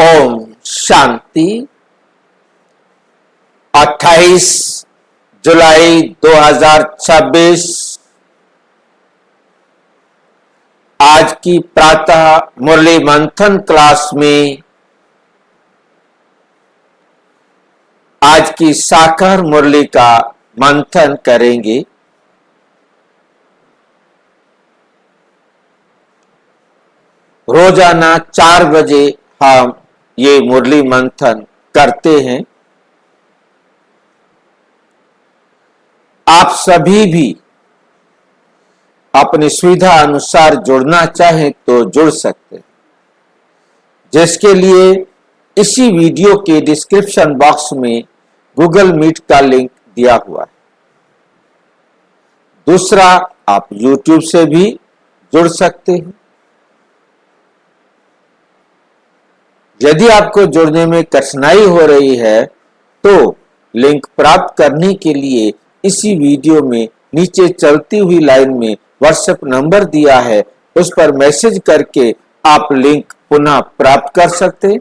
ओम शांति। 28 जुलाई 2026 आज की प्रातः मुरली मंथन क्लास में आज की साकार मुरली का मंथन करेंगे। रोजाना 4 बजे हम ये मुरली मंथन करते हैं। आप सभी भी अपनी सुविधा अनुसार जुड़ना चाहें तो जुड़ सकते हैं, जिसके लिए इसी वीडियो के डिस्क्रिप्शन बॉक्स में गूगल मीट का लिंक दिया हुआ है। दूसरा, आप YouTube से भी जुड़ सकते हैं। यदि आपको जुड़ने में कठिनाई हो रही है तो लिंक प्राप्त करने के लिए इसी वीडियो में नीचे चलती हुई लाइन में व्हाट्सएप नंबर दिया है, उस पर मैसेज करके आप लिंक पुनः प्राप्त कर सकते हैं।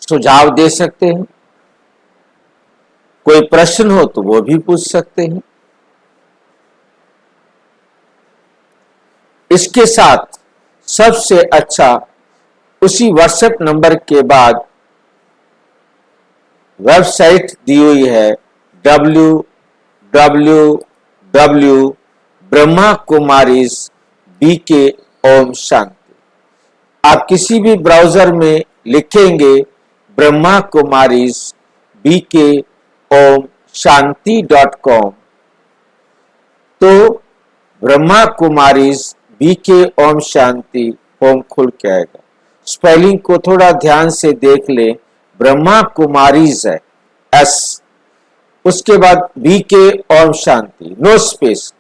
सुझाव दे सकते हैं, कोई प्रश्न हो तो वो भी पूछ सकते हैं। इसके साथ सबसे अच्छा उसी व्हाट्सएप नंबर के बाद वेबसाइट दी हुई है www.brahmakumaris.bk ओम शांति। आप किसी भी ब्राउजर में लिखेंगे ब्रह्मा कुमारीज BK ओम शांति.com तो ब्रह्मा कुमारीज BK ओम शांति होम खुल के आएगा। स्पेलिंग को थोड़ा ध्यान से देख ले। ब्रह्मा कुमारीज है S, उसके बाद BK Om Shanti, no space,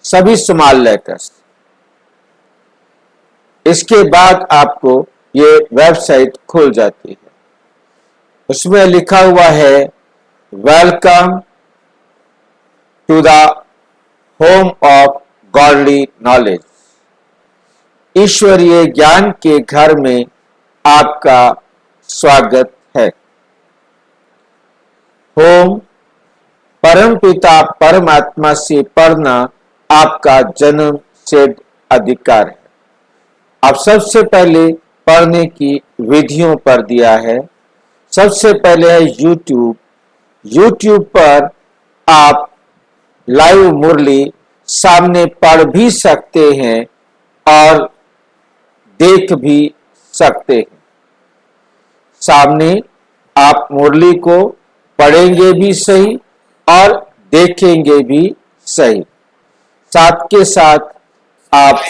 सभी स्मॉल लेटर्स। इसके बाद आपको ये वेबसाइट खुल जाती है। उसमें लिखा हुआ है welcome to the home of godly knowledge. ईश्वरीय ज्ञान के घर में आपका स्वागत है। होम परमपिता परमात्मा से पढ़ना आपका जन्म सिद्ध अधिकार है। अब सबसे पहले पढ़ने की विधियों पर दिया है। सबसे पहले है YouTube पर आप लाइव मुरली सामने पढ़ भी सकते हैं और देख भी सकते हैं। सामने आप मुरली को पढ़ेंगे भी सही और देखेंगे भी सही। साथ के साथ आप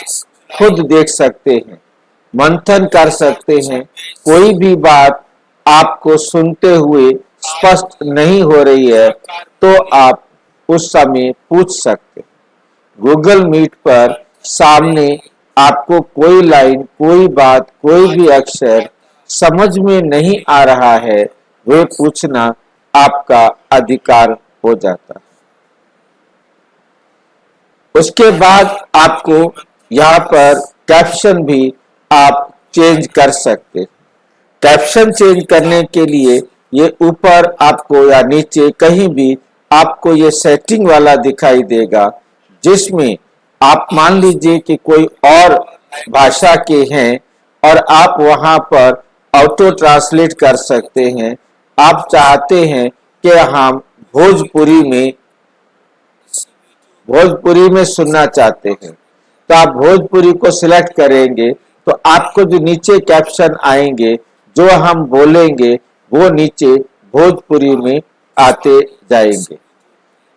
खुद देख सकते हैं, मंथन कर सकते हैं। कोई भी बात आपको सुनते हुए स्पष्ट नहीं हो रही है तो आप उस समय पूछ सकते हैं। गूगल मीट पर सामने आपको कोई लाइन, कोई बात, कोई भी अक्षर समझ में नहीं आ रहा है, वे पूछना आपका अधिकार हो जाता है। उसके बाद आपको यहाँ पर कैप्शन भी आप चेंज कर सकते हैं। कैप्शन चेंज करने के लिए ये ऊपर आपको या नीचे कहीं भी आपको ये सेटिंग वाला दिखाई देगा, जिसमें आप मान लीजिए कि कोई और भाषा के हैं और आप वहां पर ऑटो ट्रांसलेट कर सकते हैं। आप चाहते हैं कि हम भोजपुरी में सुनना चाहते हैं तो आप भोजपुरी को सिलेक्ट करेंगे तो आपको जो नीचे कैप्शन आएंगे, जो हम बोलेंगे वो नीचे भोजपुरी में आते जाएंगे।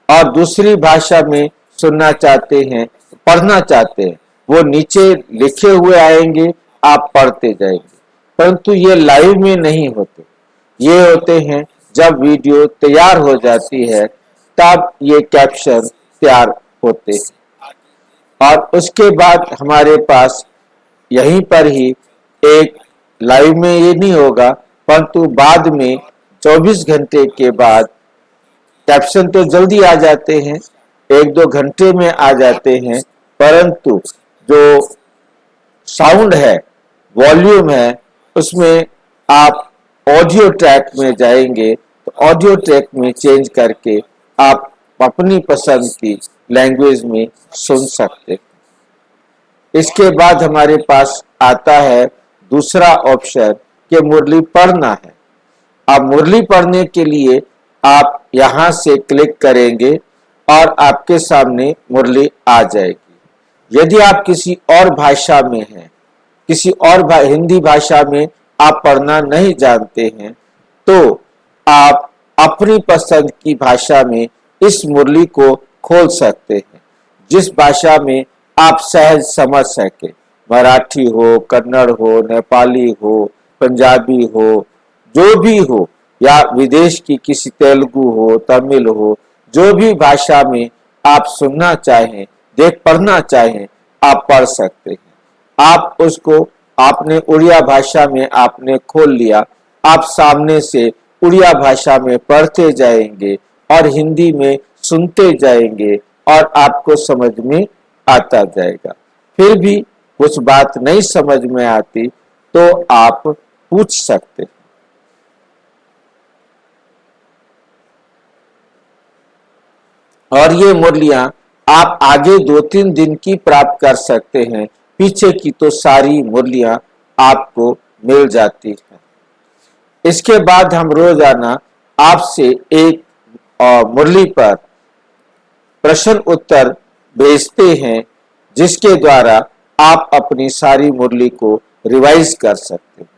और दूसरी भाषा में सुनना चाहते हैं, पढ़ना चाहते हैं, वो नीचे लिखे हुए आएंगे, आप पढ़ते जाएंगे। परंतु ये लाइव में नहीं होते, ये होते हैं जब वीडियो तैयार हो जाती है तब ये कैप्शन तैयार होते हैं। और उसके बाद हमारे पास यहीं पर ही एक लाइव में ये नहीं होगा, परंतु बाद में 24 घंटे के बाद कैप्शन तो जल्दी आ जाते हैं, 1-2 घंटे में आ जाते हैं, परंतु जो साउंड है, वॉल्यूम है, उसमें आप ऑडियो ट्रैक में जाएंगे तो ऑडियो ट्रैक में चेंज करके आप अपनी पसंद की लैंग्वेज में सुन सकते। इसके बाद हमारे पास आता है दूसरा ऑप्शन कि मुरली पढ़ना है। अब मुरली पढ़ने के लिए आप यहां से क्लिक करेंगे और आपके सामने मुरली आ जाएगी। यदि आप किसी और भाषा में हैं, किसी और हिंदी भाषा में आप पढ़ना नहीं जानते हैं, तो आप अपनी पसंद की भाषा में इस मुरली को खोल सकते हैं, जिस भाषा में आप सहज समझ सके। मराठी हो, कन्नड़ हो, नेपाली हो, पंजाबी हो, जो भी हो, या विदेश की किसी तेलुगु हो, तमिल हो, जो भी भाषा में आप सुनना चाहें, पढ़ना चाहें, आप पढ़ सकते हैं। आप उसको आपने उड़िया भाषा में आपने खोल लिया, आप सामने से उड़िया भाषा में पढ़ते जाएंगे और हिंदी में सुनते जाएंगे और आपको समझ में आता जाएगा। फिर भी कुछ बात नहीं समझ में आती तो आप पूछ सकते हैं। और ये मुरलियां आप आगे 2-3 दिन की प्राप्त कर सकते हैं। पीछे की तो सारी मुरलियां आपको मिल जाती हैं। इसके बाद हम रोजाना आपसे एक मुरली पर प्रश्न उत्तर भेजते हैं, जिसके द्वारा आप अपनी सारी मुरली को रिवाइज कर सकते हैं।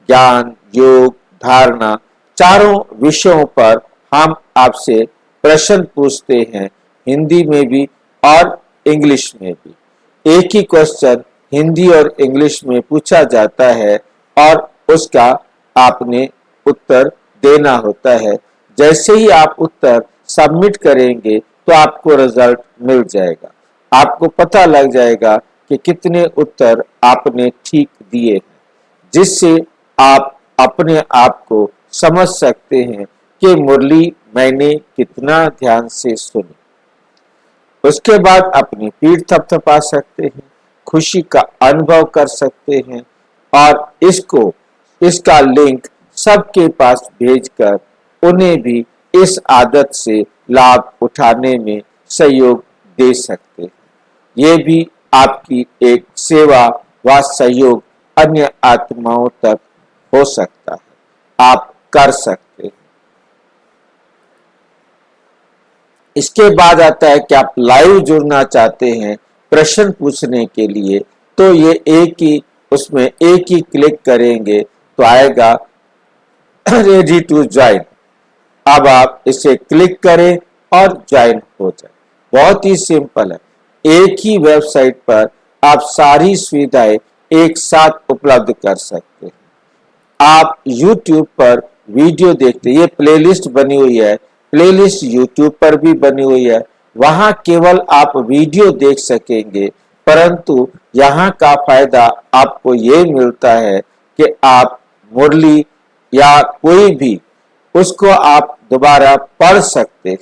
ज्ञान, योग, धारणा, चारों विषयों पर हम आपसे प्रश्न पूछते हैं, हिंदी में भी और इंग्लिश में भी। एक ही क्वेश्चन हिंदी और इंग्लिश में पूछा जाता है और उसका आपने उत्तर देना होता है। जैसे ही आप उत्तर सबमिट करेंगे तो आपको रिजल्ट मिल जाएगा। आपको पता लग जाएगा कि कितने उत्तर आपने ठीक दिए हैं, जिससे आप अपने आप को समझ सकते हैं कि मुरली मैंने कितना ध्यान से सुनी। उसके बाद अपनी पीठ थपथपा सकते हैं, खुशी का अनुभव कर सकते हैं और इसका लिंक सबके पास भेजकर उन्हें भी इस आदत से लाभ उठाने में सहयोग दे सकते हैं। ये भी आपकी एक सेवा व सहयोग अन्य आत्माओं तक हो सकता है, आप कर सकते हैं। इसके बाद आता है कि आप लाइव जुड़ना चाहते हैं प्रश्न पूछने के लिए, तो ये उसमें एक ही क्लिक करेंगे तो आएगा रेडी टू ज्वाइन। अब आप इसे क्लिक करें और ज्वाइन हो जाए। बहुत ही सिंपल है। एक ही वेबसाइट पर आप सारी सुविधाएं एक साथ उपलब्ध कर सकते हैं। आप YouTube पर वीडियो देखते, ये प्लेलिस्ट बनी हुई है, प्लेलिस्ट YouTube पर भी बनी हुई है। वहां केवल आप वीडियो देख सकेंगे, परंतु यहाँ का फायदा आपको ये मिलता है कि आप मुरली या कोई भी उसको आप दोबारा पढ़ सकते हैं,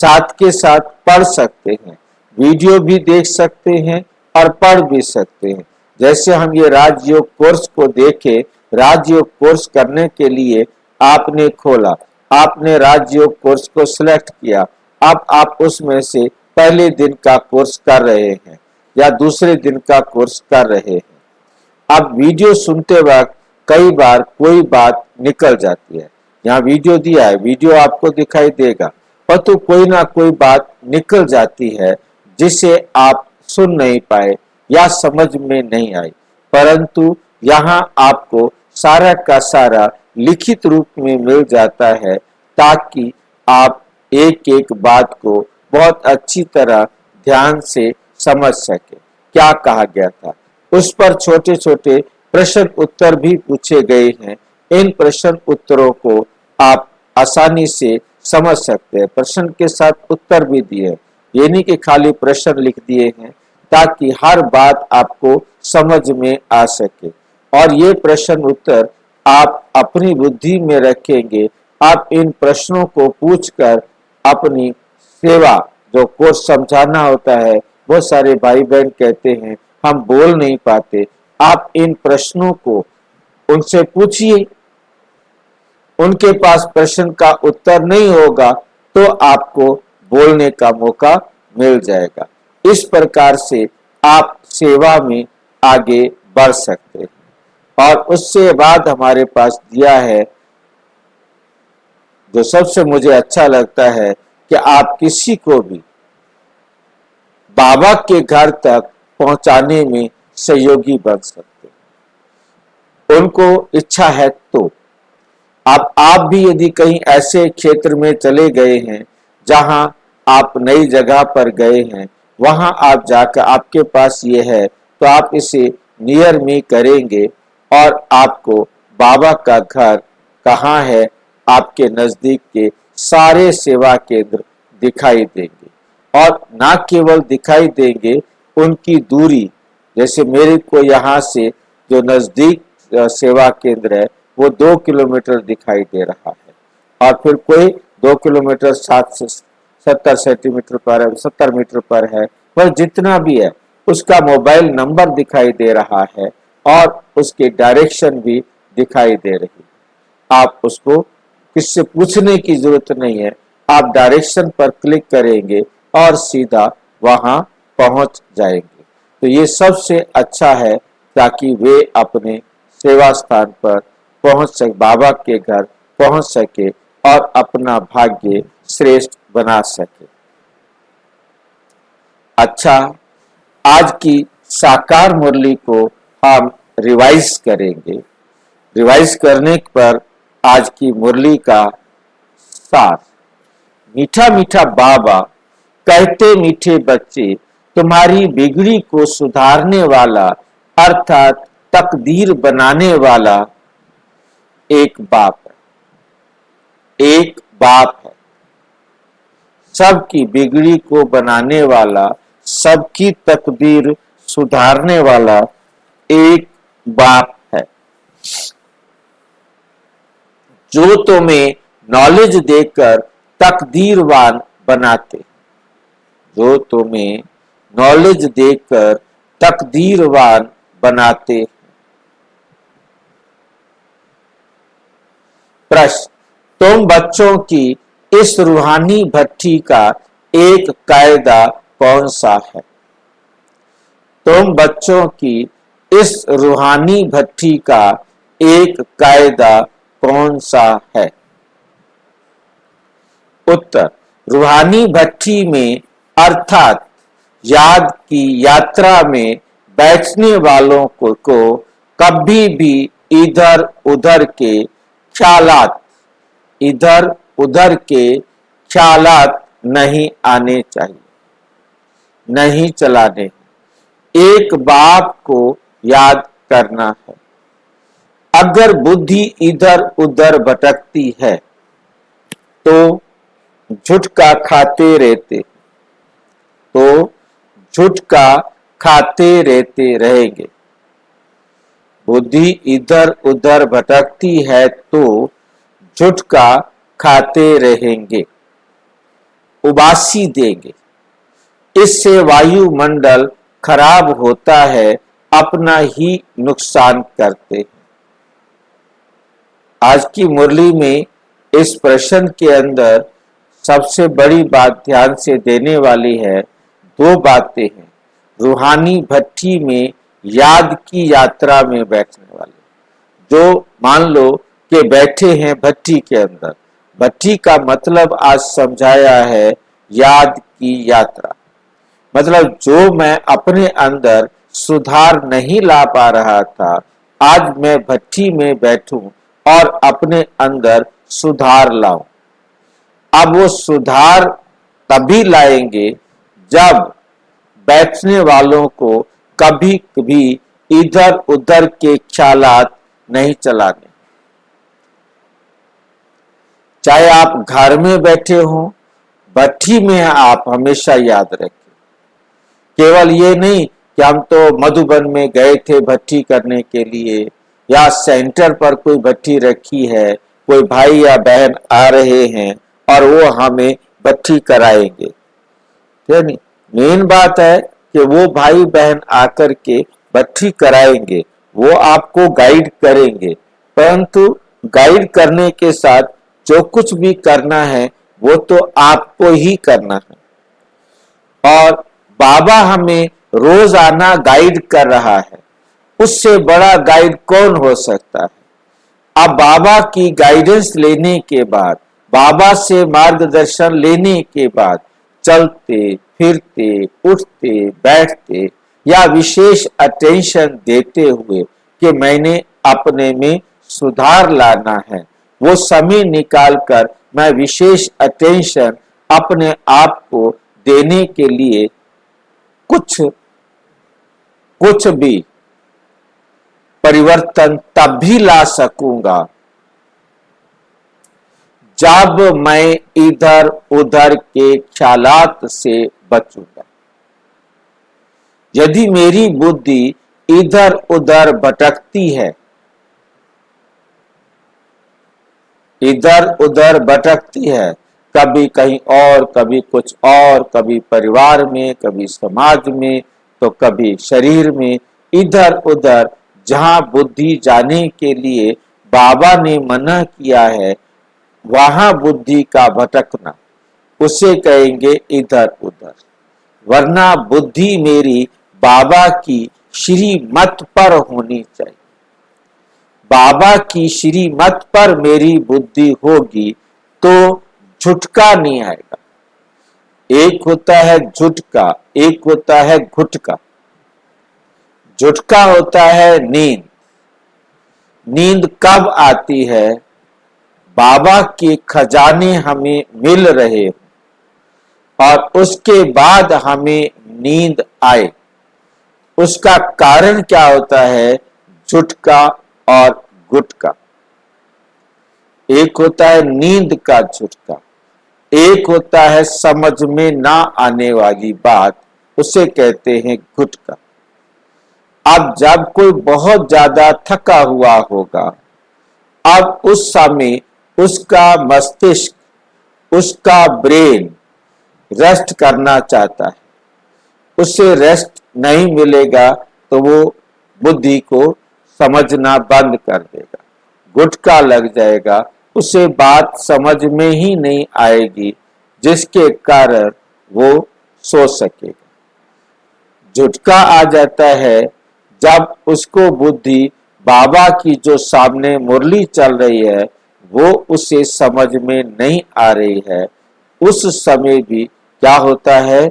साथ के साथ पढ़ सकते हैं, वीडियो भी देख सकते हैं और पढ़ भी सकते हैं। जैसे हम ये राजयोग कोर्स को देखे, राजयोग कोर्स करने के लिए आपने खोला, आपने राजयोग कोर्स को सिलेक्ट किया, अब आप उसमें से पहले दिन का कोर्स कर रहे हैं या दूसरे दिन का कोर्स कर रहे हैं। अब वीडियो सुनते वक्त कई बार कोई बात निकल जाती है, यहाँ वीडियो दिया है, वीडियो आपको दिखाई देगा, पर तो कोई ना कोई बात निकल जाती है जिसे आप सुन नहीं पाए या समझ में नहीं आई, परंतु यहाँ आपको सारा का सारा लिखित रूप में मिल जाता है, ताकि आप एक एक बात को बहुत अच्छी तरह ध्यान से समझ सके क्या कहा गया था। उस पर छोटे छोटे प्रश्न उत्तर भी पूछे गए हैं। इन प्रश्न उत्तरों को आप आसानी से समझ सकते हैं। प्रश्न के साथ उत्तर भी दिए, ये नहीं कि खाली प्रश्न लिख दिए हैं, ताकि हर बात आपको समझ में आ सके। और ये प्रश्न उत्तर आप अपनी बुद्धि में रखेंगे। आप इन प्रश्नों को पूछकर अपनी सेवा, जो कोर्स समझाना होता है, बहुत सारे भाई बहन कहते हैं हम बोल नहीं पाते। आप इन प्रश्नों को उनसे पूछिए, उनके पास प्रश्न का उत्तर नहीं होगा तो आपको बोलने का मौका मिल जाएगा। इस प्रकार से आप सेवा में आगे बढ़ सकते हैं। और उससे बाद हमारे पास दिया है जो सबसे मुझे अच्छा लगता है कि आप किसी को भी बाबा के घर तक पहुंचाने में सहयोगी बन सकते हैं, उनको इच्छा है तो। आप भी यदि कहीं ऐसे क्षेत्र में चले गए हैं जहां आप नई जगह पर गए हैं, वहां आप जाकर आपके पास ये है तो आप इसे नियर मी करेंगे और आपको बाबा का घर कहाँ है आपके नजदीक के सारे सेवा केंद्र दिखाई देंगे। और ना केवल दिखाई देंगे, उनकी दूरी, जैसे मेरे को यहाँ से जो नजदीक सेवा केंद्र है वो 2 किलोमीटर दिखाई दे रहा है, और फिर कोई 2 किलोमीटर 70 सेंटीमीटर पर है, 70 मीटर पर है, पर जितना भी है उसका मोबाइल नंबर दिखाई दे रहा है और उसकी डायरेक्शन भी दिखाई दे रही है। आप उसको किससे पूछने की जरूरत नहीं है, आप डायरेक्शन पर क्लिक करेंगे और सीधा वहां पहुंच जाएंगे। तो ये सबसे अच्छा है ताकि वे अपने सेवा स्थान पर पहुंच सके, बाबा के घर पहुंच सके और अपना भाग्य श्रेष्ठ बना सके। अच्छा, आज की साकार मुरली को हम रिवाइज करेंगे। रिवाइज करने पर आज की मुरली का सार, मीठा मीठा बाबा कहते मीठे बच्चे, तुम्हारी बिगड़ी को सुधारने वाला अर्थात तकदीर बनाने वाला एक बाप है। एक बाप है, सबकी बिगड़ी को बनाने वाला, सबकी तकदीर सुधारने वाला एक बाप है, जो तुम्हें नॉलेज देकर तकदीरवान बनाते, जो तुम्हें नॉलेज देकर तकदीरवान बनाते। प्रश्न, तुम बच्चों की इस रूहानी भट्टी का एक कायदा कौन सा है? तुम बच्चों की इस रूहानी भट्टी का एक कायदा कौन सा है? उत्तर, रूहानी भट्टी में अर्थात याद की यात्रा में बैठने वालों को कभी भी इधर उधर के ख्यालात, इधर उधर के ख्यालात नहीं आने चाहिए, नहीं चलाने। एक बाप को याद करना है। अगर बुद्धि इधर उधर भटकती है तो झुटका खाते रहते, तो झुटका खाते रहते रहेंगे। बुद्धि इधर उधर भटकती है तो झुटका खाते रहेंगे, उबासी देंगे। इससे वायुमंडल खराब होता है, अपना ही नुकसान करते हैं। आज की मुरली में इस प्रश्न के अंदर सबसे बड़ी बात ध्यान से देने वाली है, दो बातें हैं। रूहानी भट्टी में याद की यात्रा में बैठने वाले, जो मान लो कि बैठे हैं भट्टी के अंदर। भट्टी का मतलब आज समझाया है याद की यात्रा, मतलब जो मैं अपने अंदर सुधार नहीं ला पा रहा था, आज मैं भट्टी में बैठूं और अपने अंदर सुधार लाऊं। अब वो सुधार तभी लाएंगे जब बैठने वालों को कभी कभी इधर उधर के ख्यालात नहीं चलाने। चाहे आप घर में बैठे हो, भट्टी में आप हमेशा याद रखें। केवल ये नहीं कि हम तो मधुबन में गए थे भट्टी करने के लिए, या सेंटर पर कोई भट्टी रखी है, कोई भाई या बहन आ रहे हैं और वो हमें भट्टी कराएंगे। नहीं, मेन बात है कि वो भाई बहन आकर के भट्ठी कराएंगे, वो आपको गाइड करेंगे, परंतु गाइड करने के साथ जो कुछ भी करना है वो तो आपको ही करना है। और बाबा हमें रोजाना गाइड कर रहा है, उससे बड़ा गाइड कौन हो सकता है। अब बाबा की गाइडेंस लेने के बाद, बाबा से मार्गदर्शन लेने के बाद चलते फिरते उठते बैठते या विशेष अटेंशन देते हुए कि मैंने अपने में सुधार लाना है, वो समय निकालकर मैं विशेष अटेंशन अपने आप को देने के लिए कुछ कुछ भी परिवर्तन तब भी ला सकूंगा जब मैं इधर उधर के ख्यालात से बचूंगा। यदि मेरी बुद्धि इधर उधर भटकती है, इधर उधर भटकती है, कभी कहीं और, कभी कुछ और, कभी परिवार में, कभी समाज में, तो कभी शरीर में, इधर उधर जहां बुद्धि जाने के लिए बाबा ने मना किया है, वहां बुद्धि का भटकना, उसे कहेंगे इधर उधर। वरना बुद्धि मेरी बाबा की श्रीमत पर होनी चाहिए। बाबा की श्रीमत पर मेरी बुद्धि होगी तो झुटका नहीं आएगा। एक होता है झुटका, एक होता है घुटका। झुटका होता है नींद। नींद कब आती है? बाबा के खजाने हमें मिल रहे और उसके बाद हमें नींद आए। उसका कारण क्या होता है? झुटका और गुटका। एक होता है नींद का झुटका, एक होता है समझ में ना आने वाली बात, उसे कहते हैं गुटका। अब जब कोई बहुत ज्यादा थका हुआ होगा, अब उस समय उसका मस्तिष्क, उसका ब्रेन रेस्ट करना चाहता है, उसे रेस्ट नहीं मिलेगा तो वो बुद्धि को समझना बंद कर देगा, गुटका लग जाएगा, उसे बात समझ में ही नहीं आएगी, जिसके कारण वो सो सकेगा। झुटका आ जाता है जब उसको बुद्धि बाबा की जो सामने मुरली चल रही है वो उसे समझ में नहीं आ रही है, उस समय भी क्या होता है?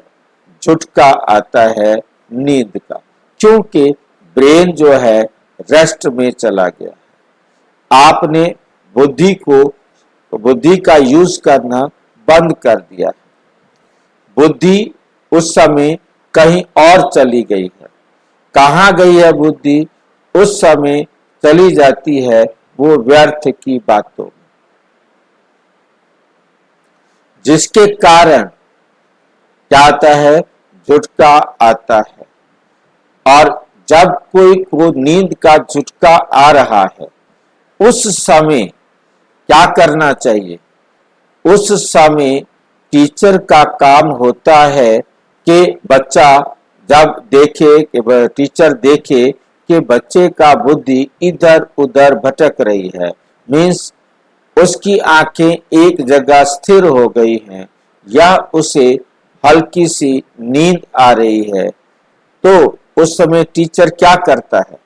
झुटका आता है नींद का, क्योंकि ब्रेन जो है रेस्ट में चला गया। आपने बुद्धि का यूज करना बंद कर दिया। बुद्धि उस समय कहीं और चली गई है। कहाँ गई है बुद्धि? उस समय चली जाती है वो व्यर्थ की बातों, जिसके कारण क्या आता है? झुटका आता है। और जब कोई को नींद का झुटका आ रहा है, उस समय क्या करना चाहिए? उस समय टीचर का काम होता है कि बच्चा जब देखे कि टीचर देखे कि बच्चे का बुद्धि इधर उधर भटक रही है, मीन्स उसकी आंखें एक जगह स्थिर हो गई हैं या उसे हल्की सी नींद आ रही है, तो उस समय टीचर क्या करता है?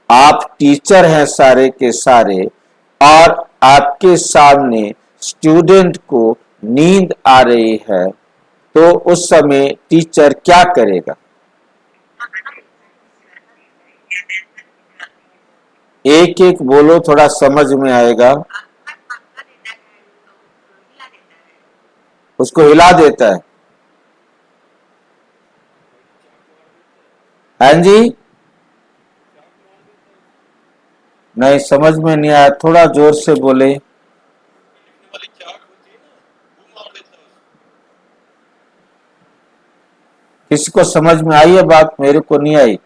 आप टीचर हैं सारे के सारे और आपके सामने स्टूडेंट को नींद आ रही है, तो उस समय टीचर क्या करेगा? एक एक बोलो, थोड़ा समझ में आएगा। उसको हिला देता है। हाँ जी, नहीं समझ में नहीं आया, थोड़ा जोर से बोले। किसी को समझ में आई है बात? मेरे को नहीं आई।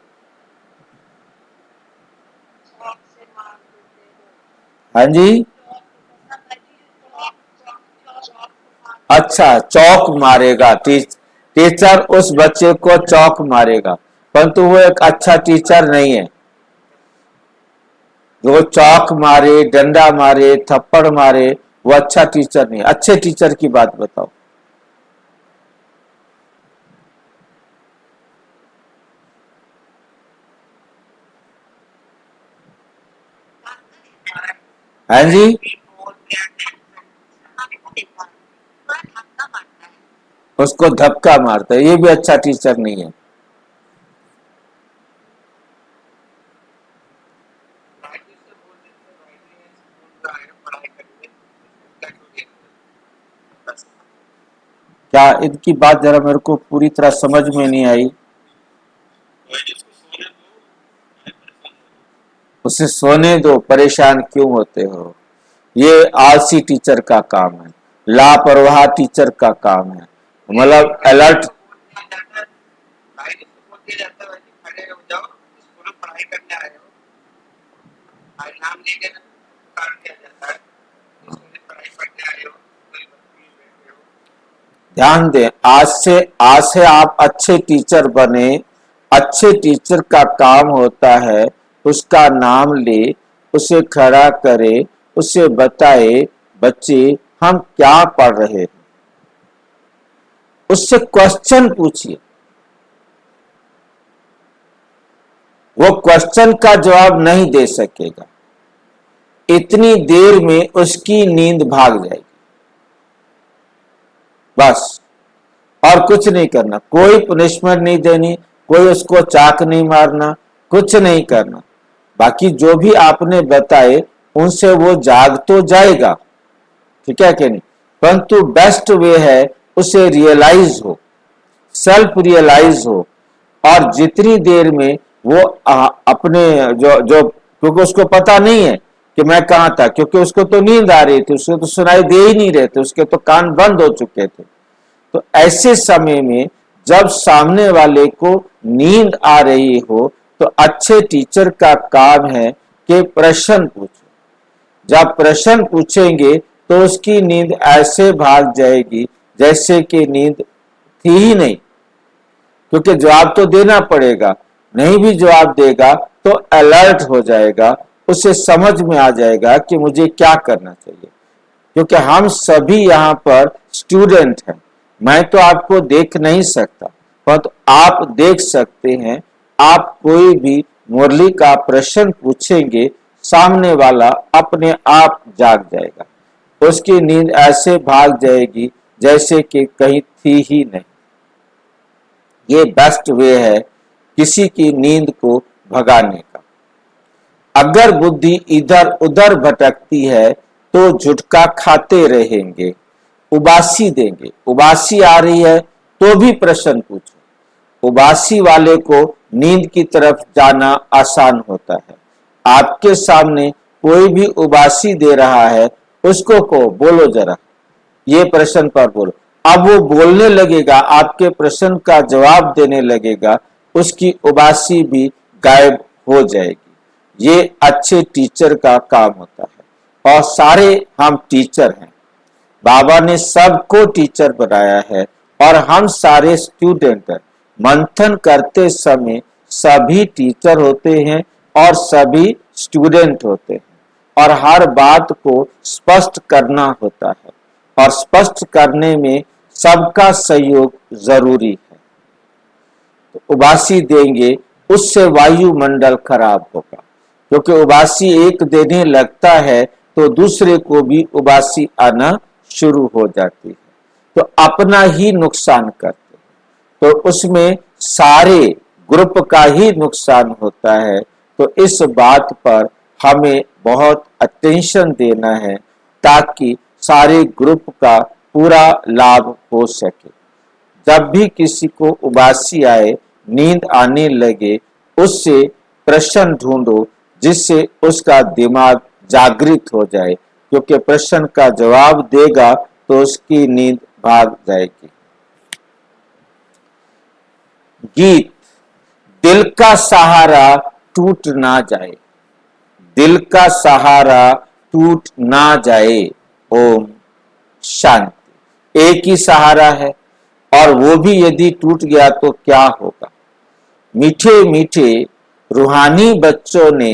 हाँ जी, अच्छा, चौक मारेगा, टीचर उस बच्चे को चौक मारेगा, परंतु वो एक अच्छा टीचर नहीं है। वो चौक मारे, डंडा मारे, थप्पड़ मारे, वो अच्छा टीचर नहीं। अच्छे टीचर की बात बताओ। हाँ जी, उसको धक्का मारता है, ये भी अच्छा टीचर नहीं है। क्या इनकी बात जरा मेरे को पूरी तरह समझ में नहीं आई। उसे सोने दो, परेशान क्यों होते हो। ये आलसी टीचर का काम है, लापरवाह टीचर का काम है। मतलब अलर्ट। ध्यान दें, आज से आप अच्छे टीचर बने। अच्छे टीचर का काम होता है उसका नाम ले, उसे खड़ा करे, उसे बताए बच्चे हम क्या पढ़ रहे हैं, उससे क्वेश्चन पूछिए। वो क्वेश्चन का जवाब नहीं दे सकेगा, इतनी देर में उसकी नींद भाग जाएगी। बस, और कुछ नहीं करना, कोई पनिशमेंट नहीं देनी, कोई उसको चाक नहीं मारना, कुछ नहीं करना। बाकी जो भी आपने बताए उनसे वो जाग तो जाएगा, ठीक है कि नहीं, परंतु बेस्ट वे है उसे रियलाइज हो, सेल्फ रियलाइज हो। और जितनी देर में वो अपने जो जो क्योंकि उसको पता नहीं है कि मैं कहाँ था, क्योंकि उसको तो नींद आ रही थी, उसको तो सुनाई दे ही नहीं रहे थे, उसके तो कान बंद हो चुके थे। तो ऐसे समय में जब सामने वाले को नींद आ रही हो तो अच्छे टीचर का काम है कि प्रश्न पूछो। जब प्रश्न पूछेंगे तो उसकी नींद ऐसे भाग जाएगी जैसे कि नींद थी ही नहीं, क्योंकि जवाब तो देना पड़ेगा। नहीं भी जवाब देगा तो अलर्ट हो जाएगा, उसे समझ में आ जाएगा कि मुझे क्या करना चाहिए। क्योंकि हम सभी यहाँ पर स्टूडेंट हैं, मैं तो आपको देख नहीं सकता, परंतु आप देख सकते हैं। आप कोई भी मुरली का प्रश्न पूछेंगे, सामने वाला अपने आप जाग जाएगा, उसकी नींद ऐसे भाग जाएगी जैसे कि कहीं थी ही नहीं। ये बेस्ट वे है किसी की नींद को भगाने का। अगर बुद्धि इधर उधर भटकती है तो झुटका खाते रहेंगे, उबासी देंगे। उबासी आ रही है तो भी प्रश्न पूछो। उबासी वाले को नींद की तरफ जाना आसान होता है। आपके सामने कोई भी उबासी दे रहा है, उसको को बोलो जरा, ये प्रश्न पर बोलो। अब वो बोलने लगेगा, आपके प्रश्न का जवाब देने लगेगा, उसकी उबासी भी गायब हो जाएगी। ये अच्छे टीचर का काम होता है। और सारे हम टीचर हैं, बाबा ने सबको टीचर बनाया है और हम सारे स्टूडेंट हैं। मंथन करते समय सभी टीचर होते हैं और सभी स्टूडेंट होते हैं, और हर बात को स्पष्ट करना होता है, और स्पष्ट करने में सबका सहयोग जरूरी है। तो उबासी देंगे, उससे वायुमंडल खराब होगा, क्योंकि उबासी एक देने लगता है तो दूसरे को भी उबासी आना शुरू हो जाती है, तो अपना ही नुकसान करते हैं, तो उसमें सारे ग्रुप का ही नुकसान होता है। तो इस बात पर हमें बहुत अटेंशन देना है ताकि सारे ग्रुप का पूरा लाभ हो सके। जब भी किसी को उबासी आए, नींद आने लगे, उससे प्रश्न ढूंढो जिससे उसका दिमाग जागृत हो जाए, क्योंकि प्रश्न का जवाब देगा तो उसकी नींद भाग जाएगी। गीत, दिल का सहारा टूट ना जाए, दिल का सहारा टूट ना जाए। ओम शांति। एक ही सहारा है, और वो भी यदि टूट गया तो क्या होगा। मीठे मीठे रूहानी बच्चों ने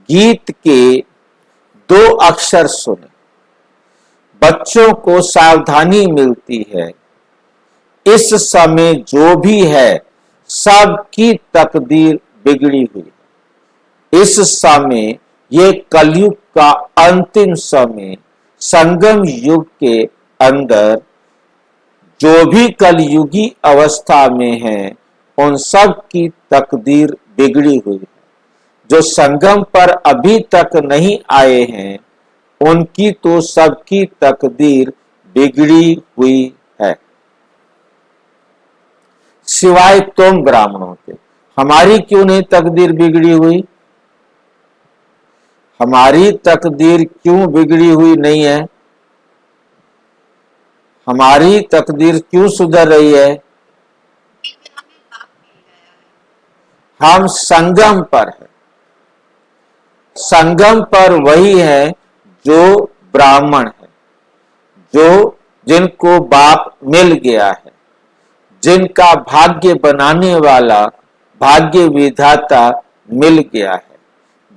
गीत के 2 अक्षर सुने। बच्चों को सावधानी मिलती है, इस समय जो भी है सबकी तकदीर बिगड़ी हुई है। इस समय ये कलयुग का अंतिम समय, संगम युग के अंदर जो भी कलयुगी अवस्था में है उन सब की तकदीर बिगड़ी हुई है। जो संगम पर अभी तक नहीं आए हैं उनकी तो सबकी तकदीर बिगड़ी हुई है, सिवाय तुम ब्राह्मणों के। हमारी क्यों नहीं तकदीर बिगड़ी हुई? हमारी तकदीर क्यों बिगड़ी हुई नहीं है? हमारी तकदीर क्यों सुधर रही है? हम संगम पर है। संगम पर वही है जो ब्राह्मण है, जो जिनको बाप मिल गया है, जिनका भाग्य बनाने वाला भाग्य विधाता मिल गया है।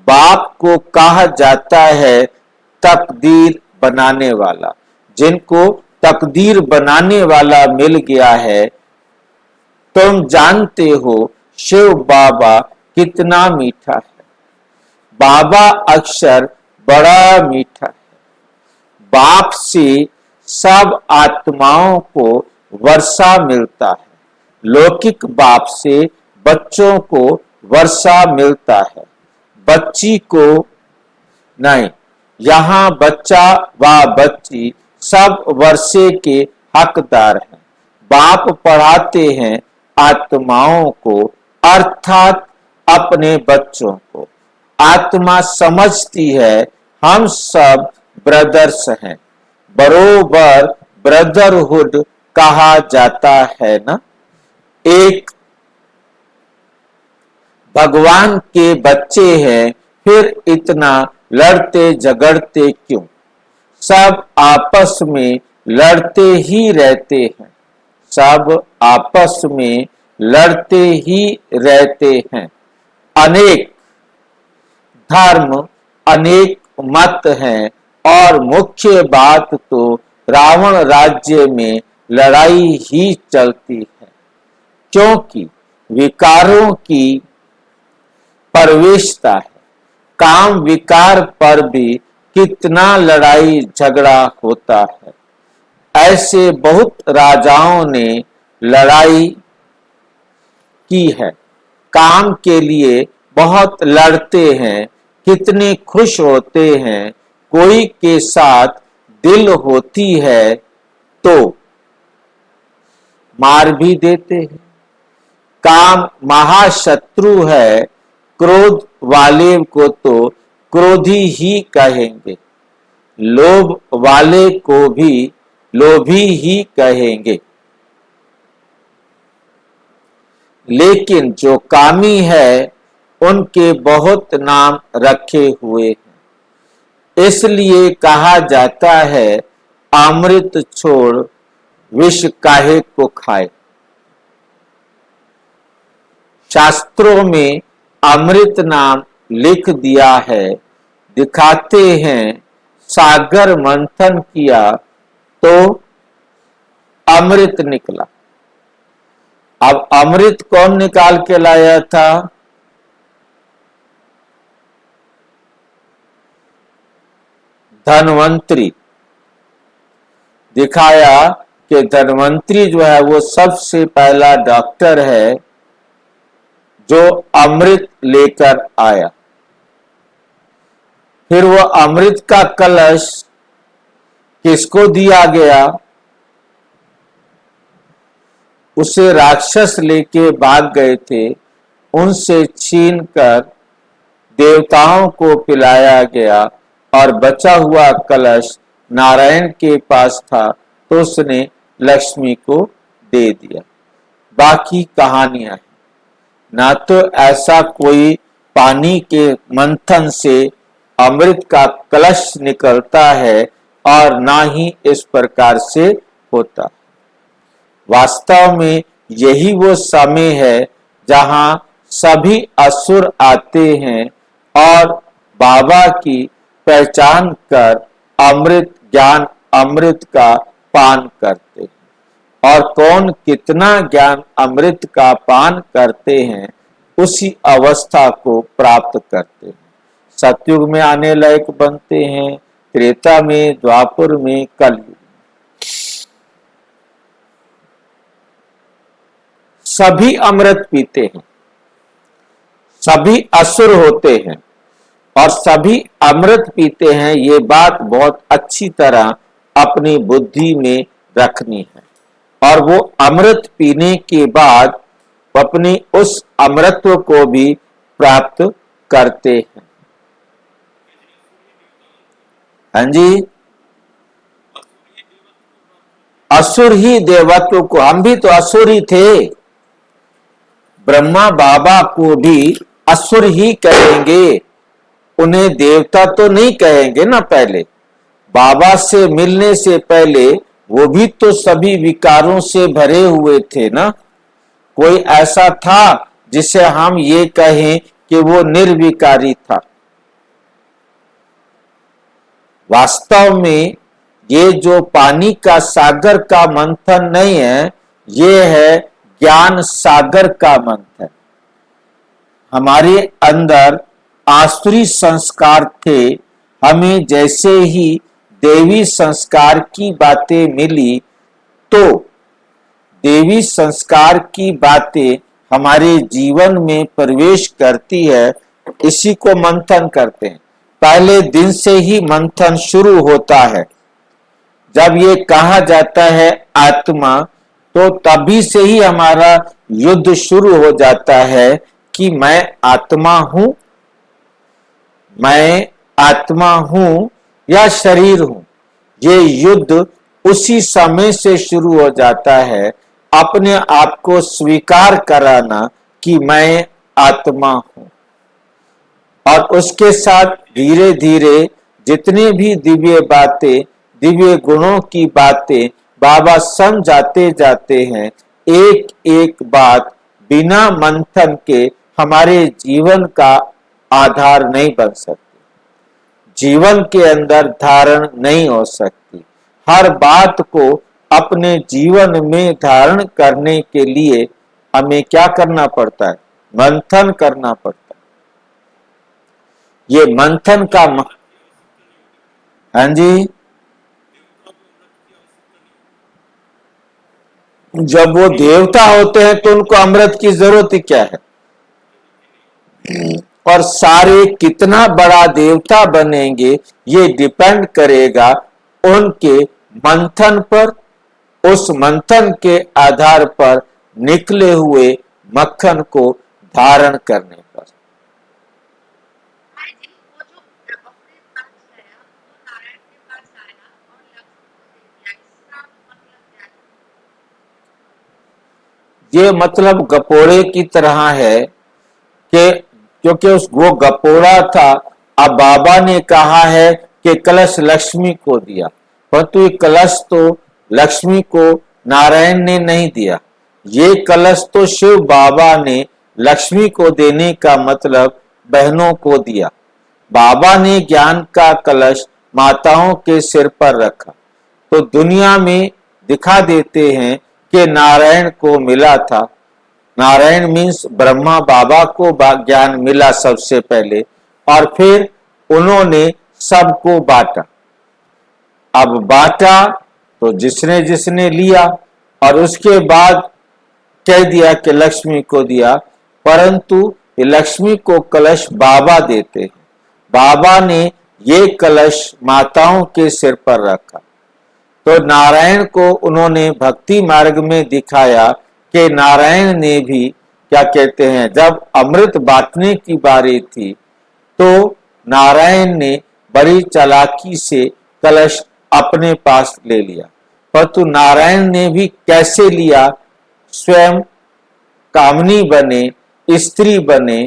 बाप को कहा जाता है तकदीर बनाने वाला। जिनको तकदीर बनाने वाला मिल गया है, तुम जानते हो शिव बाबा कितना मीठा है। बाबा अक्षर बड़ा मीठा है। बाप से सब आत्माओं को वर्षा मिलता है। लौकिक बाप से बच्चों को वर्षा मिलता है, बच्ची को नहीं। यहाँ बच्चा व बच्ची सब वर्षे के हकदार हैं। बाप पढ़ाते हैं आत्माओं को, अर्थात अपने बच्चों को। आत्मा समझती है हम सब ब्रदर्स हैं, बरोबर ब्रदरहुड कहा जाता है ना। एक भगवान के बच्चे हैं, फिर इतना लड़ते झगड़ते क्यों? सब आपस में लड़ते ही रहते हैं, सब आपस में लड़ते ही रहते हैं। अनेक धर्म, अनेक मत हैं, और मुख्य बात तो रावण राज्य में लड़ाई ही चलती है, क्योंकि विकारों की प्रवेशता है। काम विकार पर भी कितना लड़ाई झगड़ा होता है। ऐसे बहुत राजाओं ने लड़ाई की है, काम के लिए बहुत लड़ते हैं, कितने खुश होते हैं। कोई के साथ दिल होती है तो मार भी देते हैं। काम महाशत्रु है, क्रोध वाले को तो क्रोधी ही कहेंगे, लोभ वाले को भी लोभी ही कहेंगे। लेकिन जो कामी है उनके बहुत नाम रखे हुए हैं। इसलिए कहा जाता है अमृत छोड़ विष काहे को खाए। शास्त्रों में अमृत नाम लिख दिया है। दिखाते हैं सागर मंथन किया तो अमृत निकला। अब अमृत कौन निकाल के लाया था? धनवंतरी। दिखाया कि धनवंतरी जो है वो सबसे पहला डॉक्टर है जो अमृत लेकर आया। फिर वो अमृत का कलश किसको दिया गया? उसे राक्षस लेके भाग गए थे, उनसे छीनकर देवताओं को पिलाया गया, और बचा हुआ कलश नारायण के पास था तो उसने लक्ष्मी को दे दिया। बाकी कहानियां हैं। ना तो ऐसा कोई पानी के मंथन से अमृत का कलश निकलता है, और ना ही इस प्रकार से होता है। वास्तव में यही वो समय है जहां सभी असुर आते हैं और बाबा की पहचान कर अमृत ज्ञान अमृत का पान करते हैं। और कौन कितना ज्ञान अमृत का पान करते हैं उसी अवस्था को प्राप्त करते हैं। सतयुग में आने लायक बनते हैं, त्रेता में, द्वापर में, कलयुग। सभी अमृत पीते हैं, सभी असुर होते हैं और सभी अमृत पीते हैं। ये बात बहुत अच्छी तरह अपनी बुद्धि में रखनी है। और वो अमृत पीने के बाद अपनी उस अमृतत्व को भी प्राप्त करते हैं। हाँ जी, असुर ही देवत्व को, हम भी तो असुर ही थे। ब्रह्मा बाबा को भी असुर ही कहेंगे, उन्हें देवता तो नहीं कहेंगे ना। पहले बाबा से मिलने से पहले वो भी तो सभी विकारों से भरे हुए थे ना। कोई ऐसा था जिसे हम ये कहें कि वो निर्विकारी था? वास्तव में ये जो पानी का सागर का मंथन नहीं है, ये है ज्ञान सागर का मंथन। हमारे अंदर आसुरी संस्कार थे, हमें जैसे ही देवी संस्कार की बातें मिली तो देवी संस्कार की बातें हमारे जीवन में प्रवेश करती है, इसी को मंथन करते हैं। पहले दिन से ही मंथन शुरू होता है। जब ये कहा जाता है आत्मा, तो तभी से ही हमारा युद्ध शुरू हो जाता है कि मैं आत्मा हूं, मैं आत्मा हूं या शरीर हूं। ये युद्ध उसी समय से शुरू हो जाता है, अपने आप को स्वीकार कराना कि मैं आत्मा हूं। और उसके साथ धीरे धीरे जितने भी दिव्य बातें, दिव्य गुणों की बातें बाबा समझाते जाते हैं, एक एक बात बिना मंथन के हमारे जीवन का आधार नहीं बन सकती, जीवन के अंदर धारण नहीं हो सकती। हर बात को अपने जीवन में धारण करने के लिए हमें क्या करना पड़ता है? मंथन करना पड़ता है। ये मंथन का हाँ जी, जब वो देवता होते हैं तो उनको अमृत की जरूरत ही क्या है? और सारे कितना बड़ा देवता बनेंगे ये डिपेंड करेगा उनके मंथन पर, उस मंथन के आधार पर निकले हुए मक्खन को धारण करने पर। ये मतलब गपोड़े की तरह है कि क्योंकि वो गपोड़ा था, अब बाबा ने कहा है कि कलश लक्ष्मी को दिया, परंतु ये कलश तो लक्ष्मी को नारायण ने नहीं दिया। ये कलश तो शिव बाबा ने लक्ष्मी को देने का मतलब बहनों को दिया। बाबा ने ज्ञान का कलश माताओं के सिर पर रखा। तो दुनिया में दिखा देते हैं कि नारायण को मिला था। नारायण मीन्स ब्रह्मा बाबा को ज्ञान मिला सबसे पहले, और फिर उन्होंने सबको बांटा। अब बांटा तो जिसने जिसने लिया, और उसके बाद कह दिया कि लक्ष्मी को दिया, परंतु ये लक्ष्मी को कलश बाबा देते हैं। बाबा ने ये कलश माताओं के सिर पर रखा। तो नारायण को उन्होंने भक्ति मार्ग में दिखाया कि नारायण ने भी क्या कहते हैं, जब अमृत बांटने की बारी थी तो नारायण ने बड़ी चालाकी से कलश अपने पास ले लिया। परंतु नारायण ने भी कैसे लिया? स्वयं कामनी बने, स्त्री बने,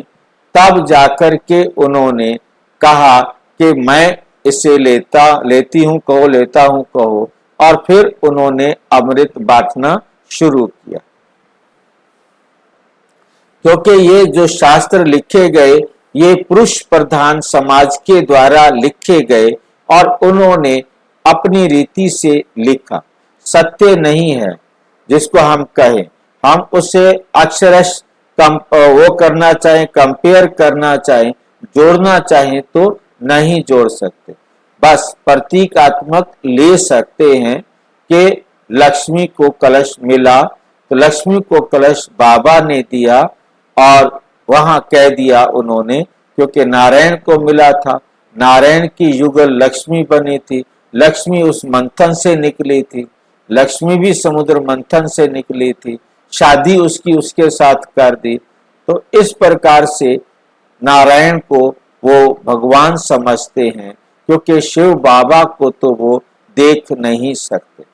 तब जाकर के उन्होंने कहा कि मैं इसे लेती हूं, कहो लेता हूं कहो, और फिर उन्होंने अमृत बांटना शुरू किया। क्योंकि ये जो शास्त्र लिखे गए ये पुरुष प्रधान समाज के द्वारा लिखे गए और उन्होंने अपनी रीति से लिखा, सत्य नहीं है जिसको हम कहें, हम उसे अक्षरश वो करना चाहें, कंपेयर करना चाहें, जोड़ना चाहें तो नहीं जोड़ सकते। बस प्रतीकात्मक ले सकते हैं कि लक्ष्मी को कलश मिला तो लक्ष्मी को कलश बाबा ने दिया और वहां कह दिया उन्होंने, क्योंकि नारायण को मिला था, नारायण की युगल लक्ष्मी बनी थी, लक्ष्मी उस मंथन से निकली थी, लक्ष्मी भी समुद्र मंथन से निकली थी, शादी उसकी उसके साथ कर दी। तो इस प्रकार से नारायण को वो भगवान समझते हैं, क्योंकि शिव बाबा को तो वो देख नहीं सकते।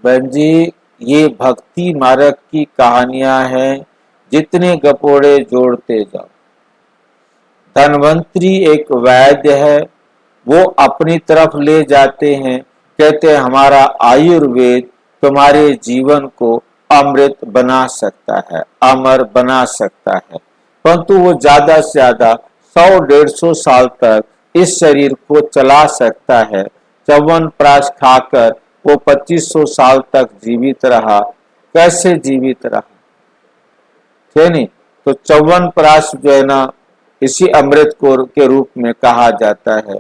बहन जी, ये भक्ति मार्ग की कहानियां हैं, जितने गपोड़े जोड़ते जाओ। धनवंतरी एक वैद्य है, वो अपनी तरफ ले जाते हैं, कहते हैं हमारा आयुर्वेद तुम्हारे जीवन को अमृत बना सकता है, अमर बना सकता है। परंतु वो ज्यादा से ज्यादा 100-150 साल तक इस शरीर को चला सकता है। च्यवन प्राश खाकर वो 2500 साल तक जीवित रहा। कैसे जीवित रहा, है नहीं? तो च्यवन प्राश जो है ना, इसी अमृत को के रूप में कहा जाता है।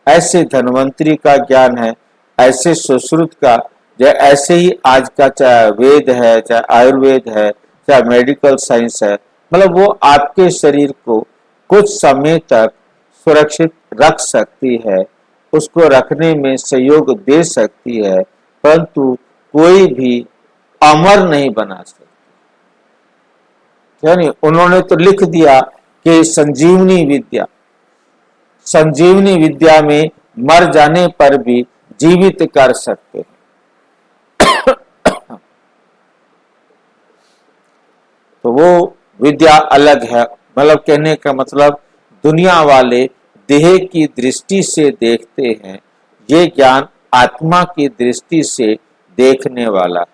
ऐसे धन्वंतरी का ज्ञान है, ऐसे सुश्रुत का, ऐसे ही आज का चाहे वेद है, चाहे आयुर्वेद है, चाहे मेडिकल साइंस है, मतलब वो आपके शरीर को कुछ समय तक सुरक्षित रख सकती है, उसको रखने में सहयोग दे सकती है, परंतु कोई भी अमर नहीं बना सकता। यानी उन्होंने तो लिख दिया कि संजीवनी विद्या में मर जाने पर भी जीवित कर सकते हैं। तो वो विद्या अलग है, मतलब कहने का मतलब दुनिया वाले देह की दृष्टि से देखते हैं, ये ज्ञान आत्मा की दृष्टि से देखने वाला है।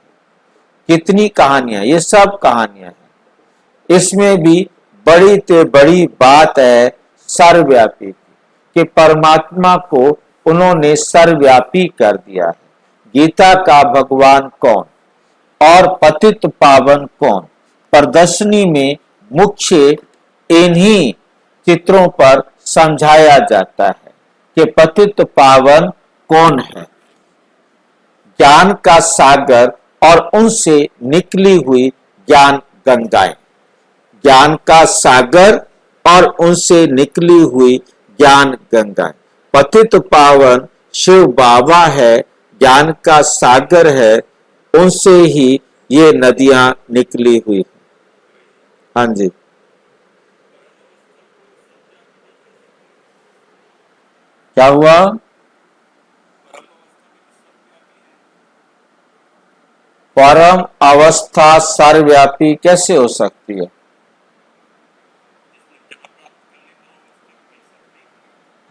कितनी कहानियां, ये सब कहानियां हैं। इसमें भी बड़ी ते बड़ी बात है सर्वव्यापी कि परमात्मा को उन्होंने सर्वव्यापी कर दिया है। गीता का भगवान कौन और पतित पावन कौन, प्रदर्शनी में मुख्य इन्हीं चित्रों पर समझाया जाता है कि पतित पावन कौन है। ज्ञान का सागर और उनसे निकली हुई ज्ञान गंगाएं, ज्ञान का सागर और उनसे निकली हुई ज्ञान गंगाएं। पतित पावन शिव बाबा है, ज्ञान का सागर है, उनसे ही ये नदियां निकली हुई। हाँ जी, क्या हुआ? परम अवस्था सर्वव्यापी कैसे हो सकती है?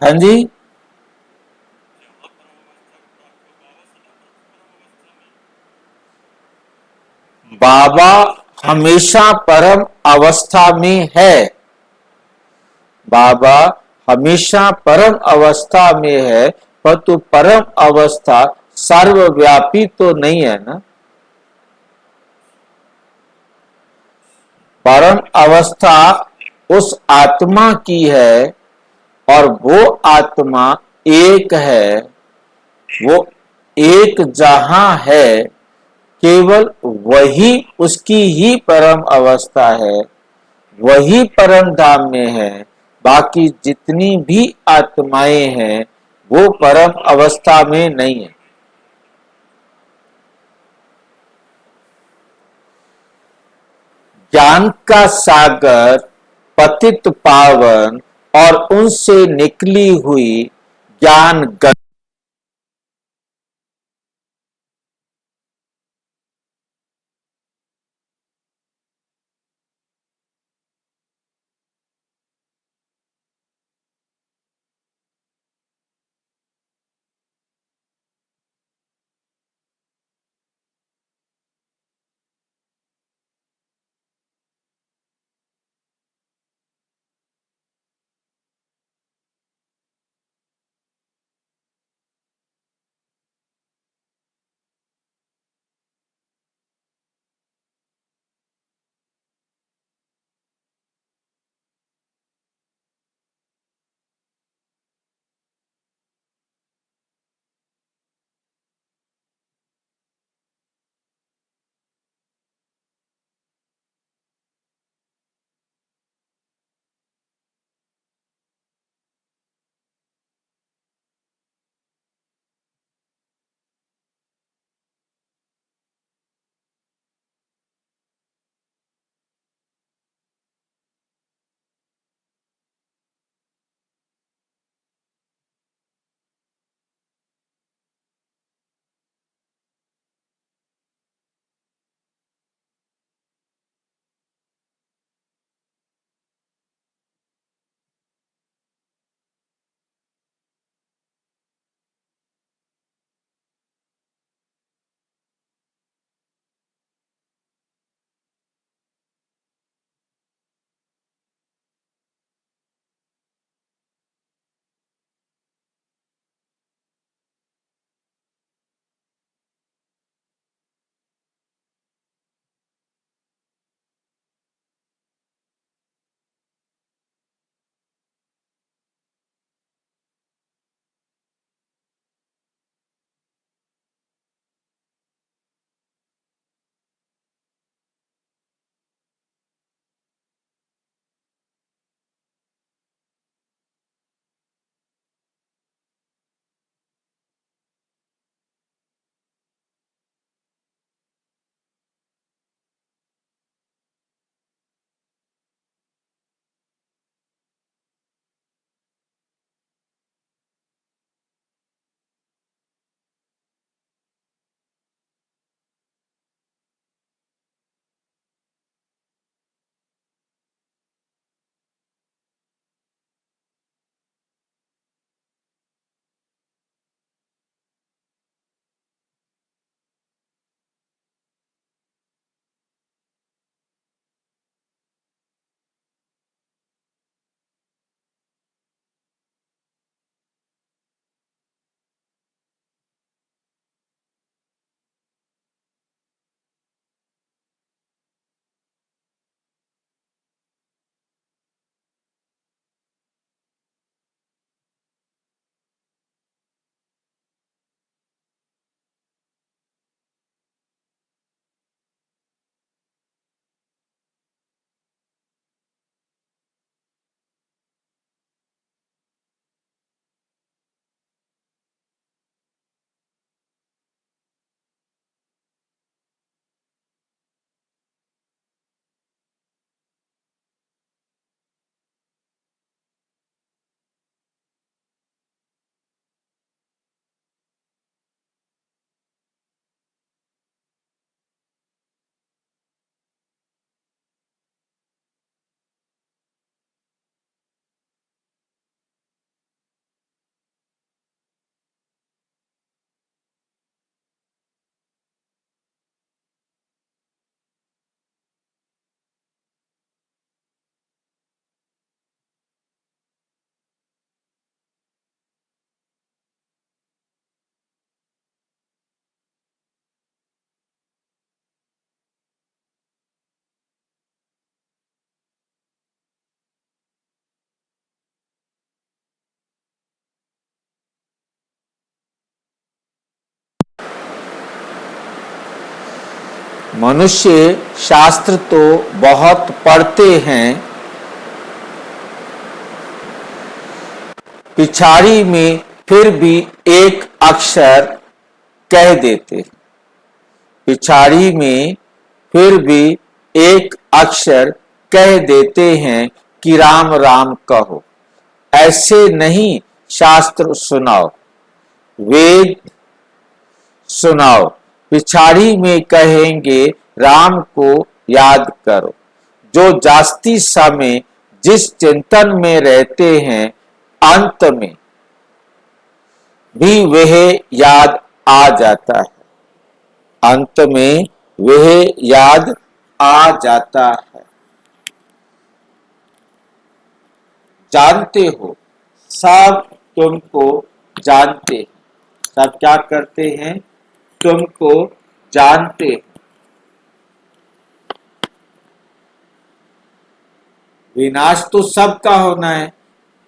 हाँ जी, बाबा हमेशा परम अवस्था में है। बाबा हमेशा परम अवस्था में है, परंतु परम अवस्था सर्वव्यापी तो नहीं है ना। परम अवस्था उस आत्मा की है और वो आत्मा एक है, वो एक जहां है, केवल वही उसकी ही परम अवस्था है, वही परम धाम में है। बाकी जितनी भी आत्माएं हैं वो परम अवस्था में नहीं है। ज्ञान का सागर, पतित पावन और उनसे निकली हुई ज्ञान मनुष्य शास्त्र तो बहुत पढ़ते हैं, पिछाड़ी में फिर भी एक अक्षर कह देते, पिछाड़ी में फिर भी एक अक्षर कह देते हैं कि राम राम कहो। ऐसे नहीं शास्त्र सुनाओ, वेद सुनाओ, पिछाड़ी में कहेंगे राम को याद करो। जो जास्ती समय जिस चिंतन में रहते हैं, अंत में भी वह याद आ जाता है, अंत में वह याद आ जाता है। जानते हो, सब तुमको जानते हैं, सब क्या करते हैं, तुमको जानते हैं। विनाश तो सबका होना है,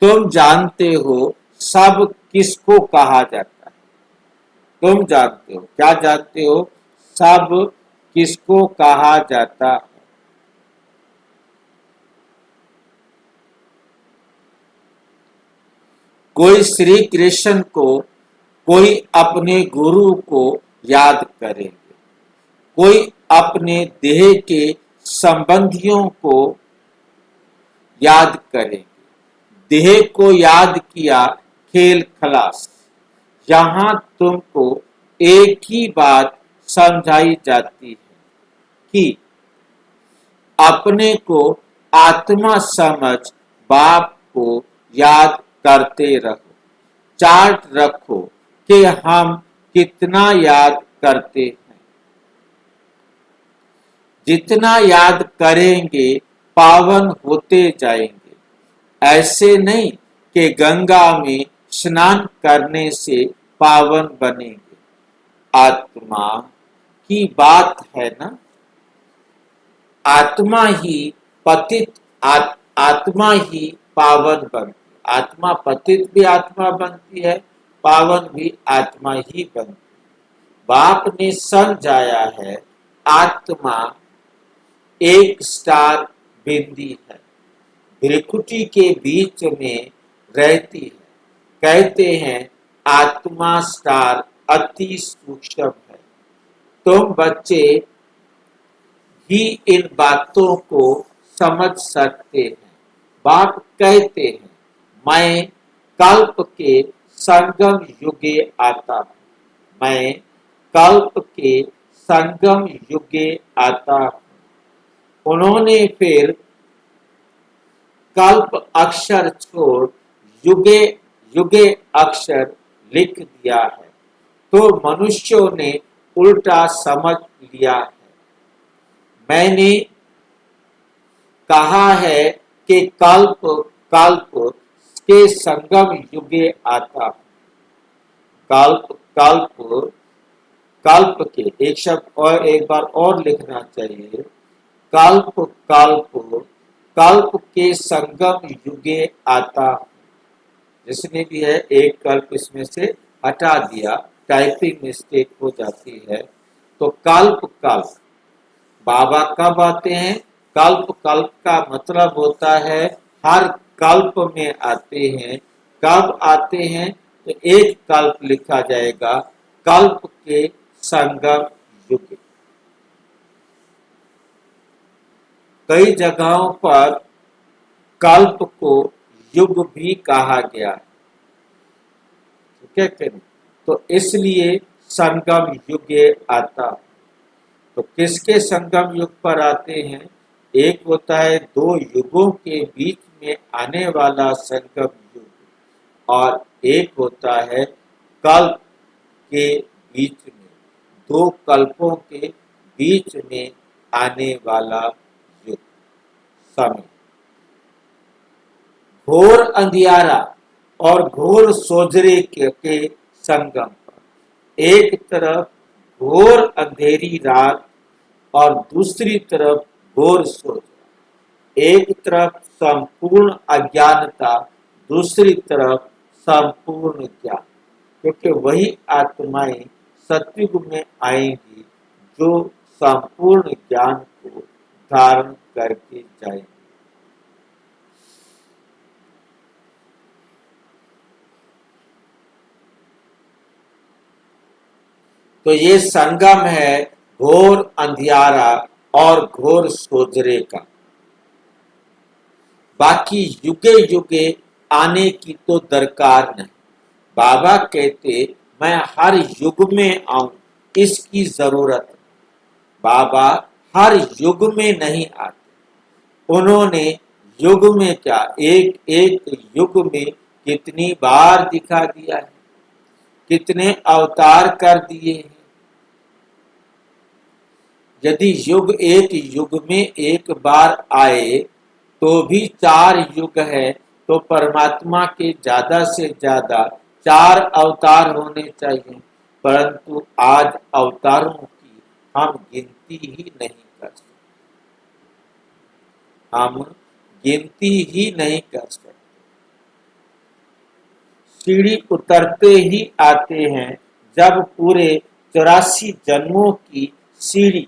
तुम जानते हो सब किसको कहा जाता है, तुम जानते हो, क्या जानते हो, सब किसको कहा जाता है। कोई श्री कृष्ण को, कोई अपने गुरु को याद करेंगे, कोई अपने देह के संबंधियों को याद करेंगे। देह को याद किया, खेल खलास। यहां तुमको एक ही बात समझाई जाती है कि अपने को आत्मा समझ बाप को याद करते रहो, चार्ट रखो कि हम कितना याद करते हैं। जितना याद करेंगे पावन होते जाएंगे। ऐसे नहीं कि गंगा में स्नान करने से पावन बनेंगे। आत्मा की बात है ना, आत्मा ही पतित, आत्मा ही पावन बनती, आत्मा पतित भी आत्मा बनती है, पावन भी आत्मा ही बनती। बाप ने समझाया है, आत्मा एक स्टार बिंदी है, भ्रिकुटी के बीच में रहती है। कहते हैं आत्मा स्टार अति सूक्ष्म है। तुम बच्चे ही इन बातों को समझ सकते हैं। बाप कहते हैं, मैं कल्प के संगम युगे आता हूं, मैं कल्प के संगम युगे आता हूं। उन्होंने फिर कल्प अक्षर छोड़ युगे युगे अक्षर लिख दिया है, तो मनुष्यों ने उल्टा समझ लिया है। मैंने कहा है कि कल्प कल्प के संगम युगे आता हूं। कल्प कल्प कल्प के एक शब्द और एक बार और लिखना चाहिए, कल्प कल्प कल्प के संगम युगे आता हूं। जिसने भी है एक कल्प इसमें से हटा दिया, टाइपिंग मिस्टेक हो जाती है। तो कल्प कल्प बाबा कब आते हैं, कल्प कल्प का मतलब होता है हर कल्प में आते हैं। कब आते हैं, तो एक कल्प लिखा जाएगा, कल्प के संगम युग। कई जगहों पर कल्प को युग भी कहा गया, ठीक है, तो इसलिए संगम युगे आता। तो किसके संगम युग पर आते हैं, एक होता है दो युगों के बीच में आने वाला संगम युग, और एक होता है कल्प के बीच में, दो कल्पों के बीच में आने वाला युग समय। घोर अंधियारा और घोर सोजरे के संगम पर, एक तरफ घोर अंधेरी रात और दूसरी तरफ घोर सोजरा, एक तरफ संपूर्ण अज्ञानता, दूसरी तरफ संपूर्ण ज्ञान। क्योंकि वही आत्माएं सतयुग में आएंगी जो संपूर्ण ज्ञान को धारण करके जाएंगे। तो ये संगम है घोर अंधियारा और घोर सोजरे का। बाकी युगे युगे आने की तो दरकार नहीं। बाबा कहते मैं हर युग में आऊं, इसकी जरूरत नहीं। बाबा हर युग में नहीं आते। उन्होंने युग में क्या, एक एक युग में कितनी बार दिखा दिया है, कितने अवतार कर दिए हैं। यदि युग एक युग में एक बार आए तो भी 4 युग है, तो परमात्मा के ज्यादा से ज्यादा 4 अवतार होने चाहिए। परंतु आज अवतारों की हम गिनती ही नहीं कर सकते, हम गिनती ही नहीं कर सकते। सीढ़ी उतरते ही आते हैं। जब पूरे 84 जन्मों की सीढ़ी,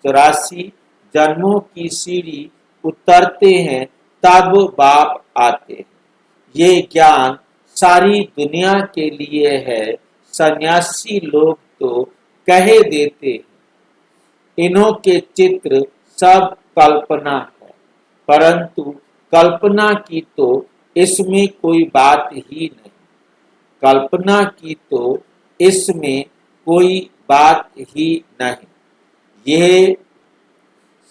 84 जन्मों की सीढ़ी उतरते हैं, तब बाप आते हैं। ये ज्ञान सारी दुनिया के लिए है। सन्यासी लोग तो कहे देते हैं इन्हों के चित्र सब कल्पना है, परंतु कल्पना की तो इसमें कोई बात ही नहीं। कल्पना की तो इसमें कोई बात ही नहीं। यह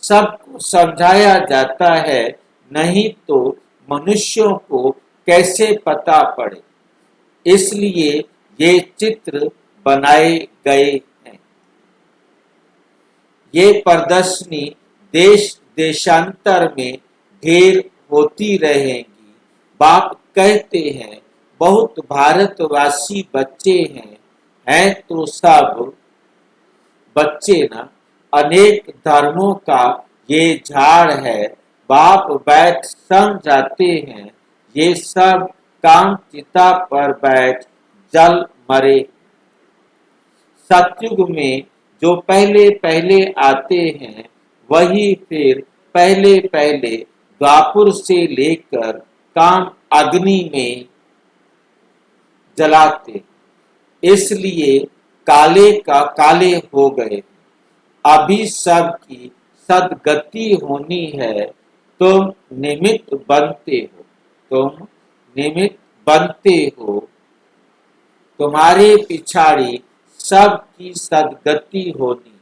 सबको समझाया जाता है, नहीं तो मनुष्यों को कैसे पता पड़े। इसलिए ये चित्र बनाए गए हैं। ये प्रदर्शनी देश देशांतर में ढेर होती रहेंगी। बाप कहते हैं बहुत भारतवासी बच्चे हैं तो सब बच्चे ना, अनेक धर्मों का ये झाड़ है। बाप बैठ समझाते हैं ये सब काम चिता पर बैठ जल मरे। सतयुग में जो पहले पहले आते हैं वही फिर पहले पहले द्वापुर से लेकर काम अग्नि में जलाते, इसलिए काले का काले हो गए। अभी सब की सदगति होनी है। तुम निमित्त बनते हो, तुम निमित्त बनते हो। तुम्हारे पिछाड़ी सब की सदगति होनी।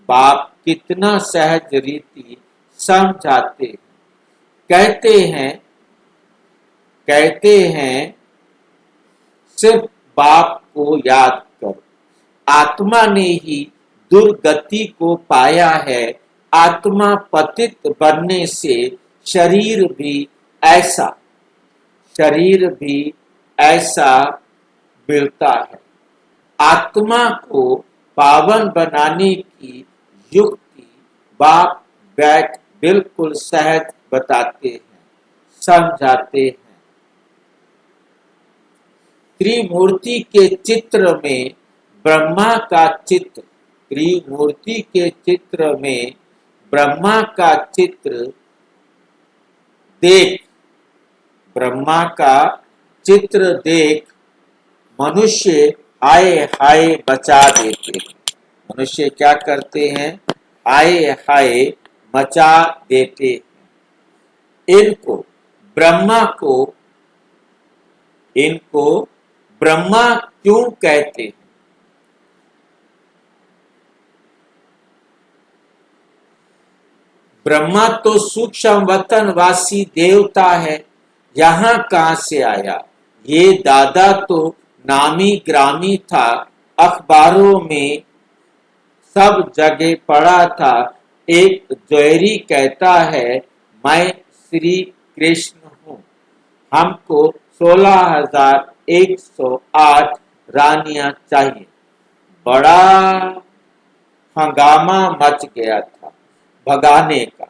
बाप कितना सहज रीति समझाते कहते हैं सिर्फ बाप को याद करो। आत्मा ने ही दुर्गति को पाया है। आत्मा पतित बनने से शरीर भी ऐसा मिलता है। आत्मा को पावन बनाने की युक्ति बाप बैठ बिल्कुल सहज बताते हैं, समझाते हैं। त्रिमूर्ति के चित्र में ब्रह्मा का चित्र, त्रिमूर्ति के चित्र में ब्रह्मा का चित्र देख, ब्रह्मा का चित्र देख मनुष्य हाय हाय बचा देते हैं। मनुष्य क्या करते हैं? हाय हाय मचा देते हैं। इनको ब्रह्मा क्यों कहते हैं? ब्रह्मा तो सूक्ष्म वतनवासी देवता है, यहाँ कहाँ से आया? ये दादा तो नामी ग्रामी था, अखबारों में सब जगह पढ़ा था। एक ज्वेरी कहता है मैं श्री कृष्ण हूँ, हमको 16,108 रानियां चाहिए। बड़ा हंगामा मच गया था भगाने का।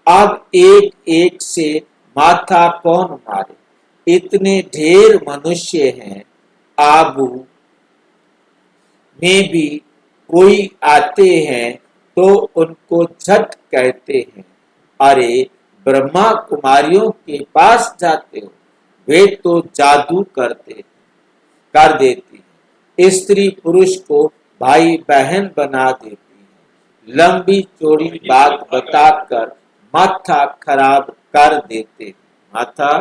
अब एक एक से माथा कौन मारे? इतने ढेर मनुष्य हैं। आबू में भी कोई आते हैं तो उनको झट कहते हैं, अरे ब्रह्मा कुमारियों के पास जाते हो, वे तो जादू कर देती है, स्त्री पुरुष को भाई बहन बना देती है, लंबी चौड़ी बात बताकर माथा खराब कर देते हैं, माथा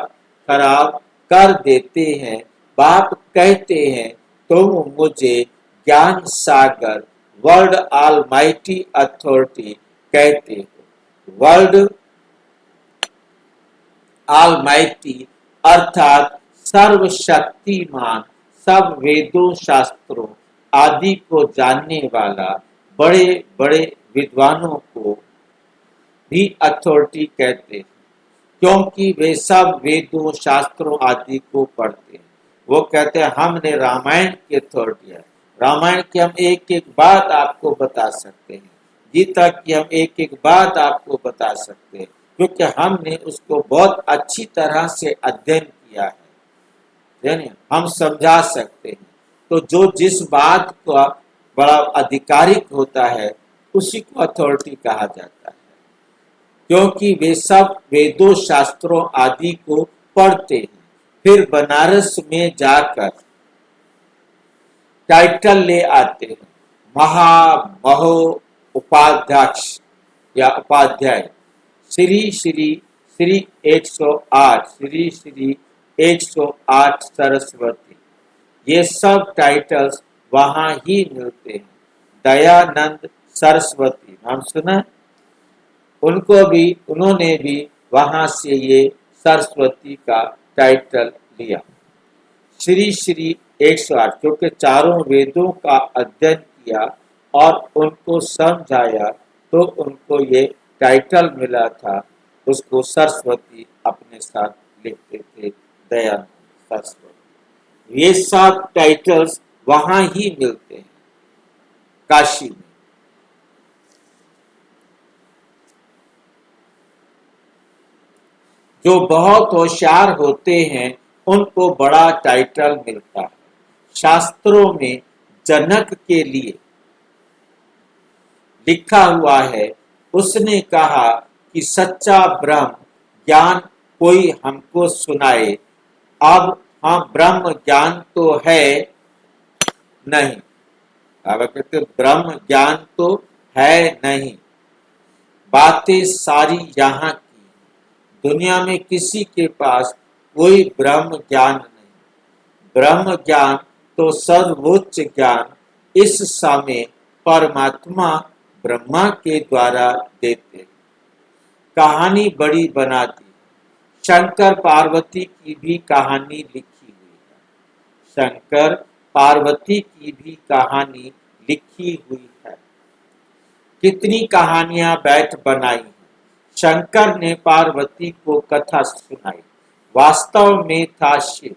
खराब कर देते हैं। बाप कहते हैं, तुम मुझे ज्ञान सागर वर्ल्ड ऑलमाइटी अथॉरिटी कहते हो। वर्ल्ड ऑलमाइटी अर्थात सर्वशक्तिमान, सब वेदों शास्त्रों आदि को जानने वाला, बड़े बड़े विद्वानों को भी अथॉरिटी कहते हैं, क्योंकि वे सब वेदों शास्त्रों आदि को पढ़ते हैं। वो कहते हैं हमने रामायण की अथॉरिटी है, रामायण की हम एक एक बात आपको बता सकते हैं, गीता की हम एक एक बात आपको बता सकते हैं, क्योंकि हमने उसको बहुत अच्छी तरह से अध्ययन किया है, हम समझा सकते हैं। तो जो जिस बात का बड़ा आधिकारिक होता है उसी को अथॉरिटी कहा जाता है, क्योंकि वे सब वेदों शास्त्रों आदि को पढ़ते हैं, फिर बनारस में जाकर टाइटल ले आते हैं, महामहो उपाध्यक्ष या उपाध्याय, श्री श्री श्री 108, श्री श्री 108 सरस्वती, ये सब टाइटल्स वहां ही मिलते हैं। दयानंद सरस्वती नाम सुना, उन्होंने भी वहां से ये सरस्वती का टाइटल लिया। श्री श्री 108, क्योंकि चारों वेदों का अध्ययन किया और उनको समझाया तो उनको ये टाइटल मिला था, उसको सरस्वती अपने साथ लिखते थे, दयानंद सरस्वती। ये सब टाइटल्स वहां ही मिलते हैं काशी में। जो बहुत होशियार होते हैं उनको बड़ा टाइटल मिलता है। शास्त्रों में जनक के लिए लिखा हुआ है, उसने कहा कि सच्चा ब्रह्म ज्ञान कोई हमको सुनाए। अब हाँ, ब्रह्म ज्ञान तो है नहीं, अब कहते ब्रह्म ज्ञान तो है नहीं, बातें सारी यहाँ की, दुनिया में किसी के पास कोई ब्रह्म ज्ञान नहीं। ब्रह्म ज्ञान तो सर्वोच्च ज्ञान इस समय परमात्मा ब्रह्मा के द्वारा देते। कहानी बड़ी बना दी, शंकर पार्वती की भी कहानी लिखी हुई है, शंकर पार्वती की भी कहानी लिखी हुई है। कितनी कहानियां बैठ बनाई हैं। शंकर ने पार्वती को कथा सुनाई, वास्तव में था शिव,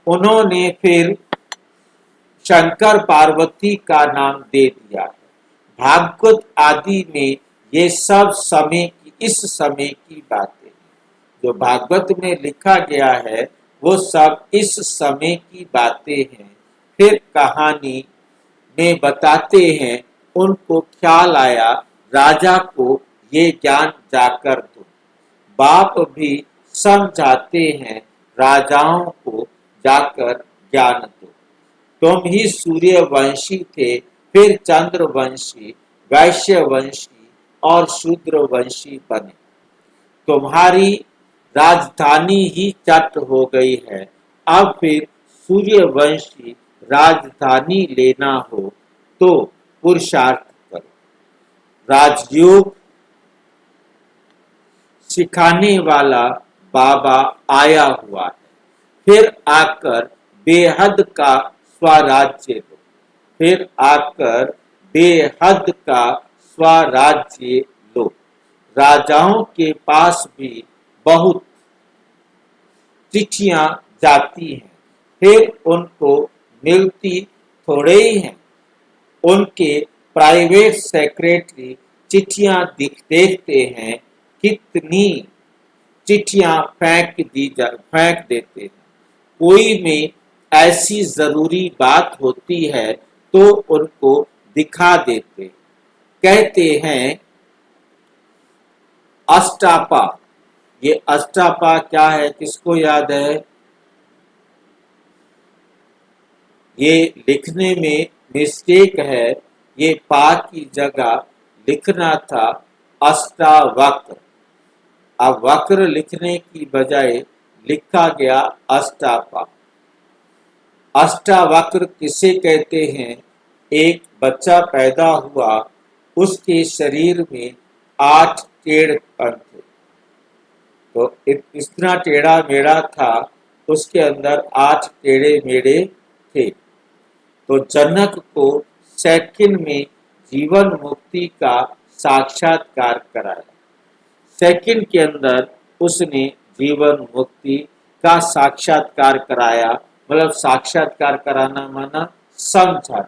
उन्होंने फिर शंकर पार्वती का नाम दे दिया है। भागवत आदि में ये सब समय की, इस समय की बातें हैं, जो भागवत में लिखा गया है वो सब इस समय की बातें हैं। फिर कहानी में बताते हैं, उनको ख्याल आया राजा को ये ज्ञान जाकर दो। बाप भी समझाते हैं राजाओं को जाकर ज्ञान दो। तुम ही सूर्यवंशी थे, फिर चंद्रवंशी, वैश्यवंशी और शूद्रवंशी बने। तुम्हारी राजधानी ही चट हो गई है, अब फिर सूर्यवंशी राजधानी लेना हो तो पुरुषार्थ करो। राजयोग सिखाने वाला बाबा आया हुआ है, फिर आकर बेहद का स्वराज्य दो, फिर आकर बेहद का स्वराज्य लो। राजाओं के पास भी बहुत चिट्ठियां जाती हैं, फिर उनको मिलती थोड़े ही हैं। उनके प्राइवेट सेक्रेटरी चिट्ठियां देखते हैं, कितनी चिट्ठियां फेंक देते हैं। कोई में ऐसी जरूरी बात होती है तो उनको दिखा देते, कहते हैं अष्टापा। ये अष्टापा क्या है, किसको याद है? ये लिखने में मिस्टेक है, ये पा की जगह लिखना था अष्टावक्र। अब वक्र लिखने की बजाय लिखा गया अष्टापा। अष्टावक्र किसे कहते हैं? एक बच्चा पैदा हुआ, उसके शरीर में 8 टेढ़पन थे, तो इतना टेढ़ा मेढ़ा था, उसके अंदर 8 टेढ़े मेढ़े थे। तो जनक को सेकंड में जीवन मुक्ति का साक्षात्कार कराया। सेकंड के अंदर उसने जीवन मुक्ति का साक्षात्कार कराया, मतलब साक्षात्कार कराना माना समझाना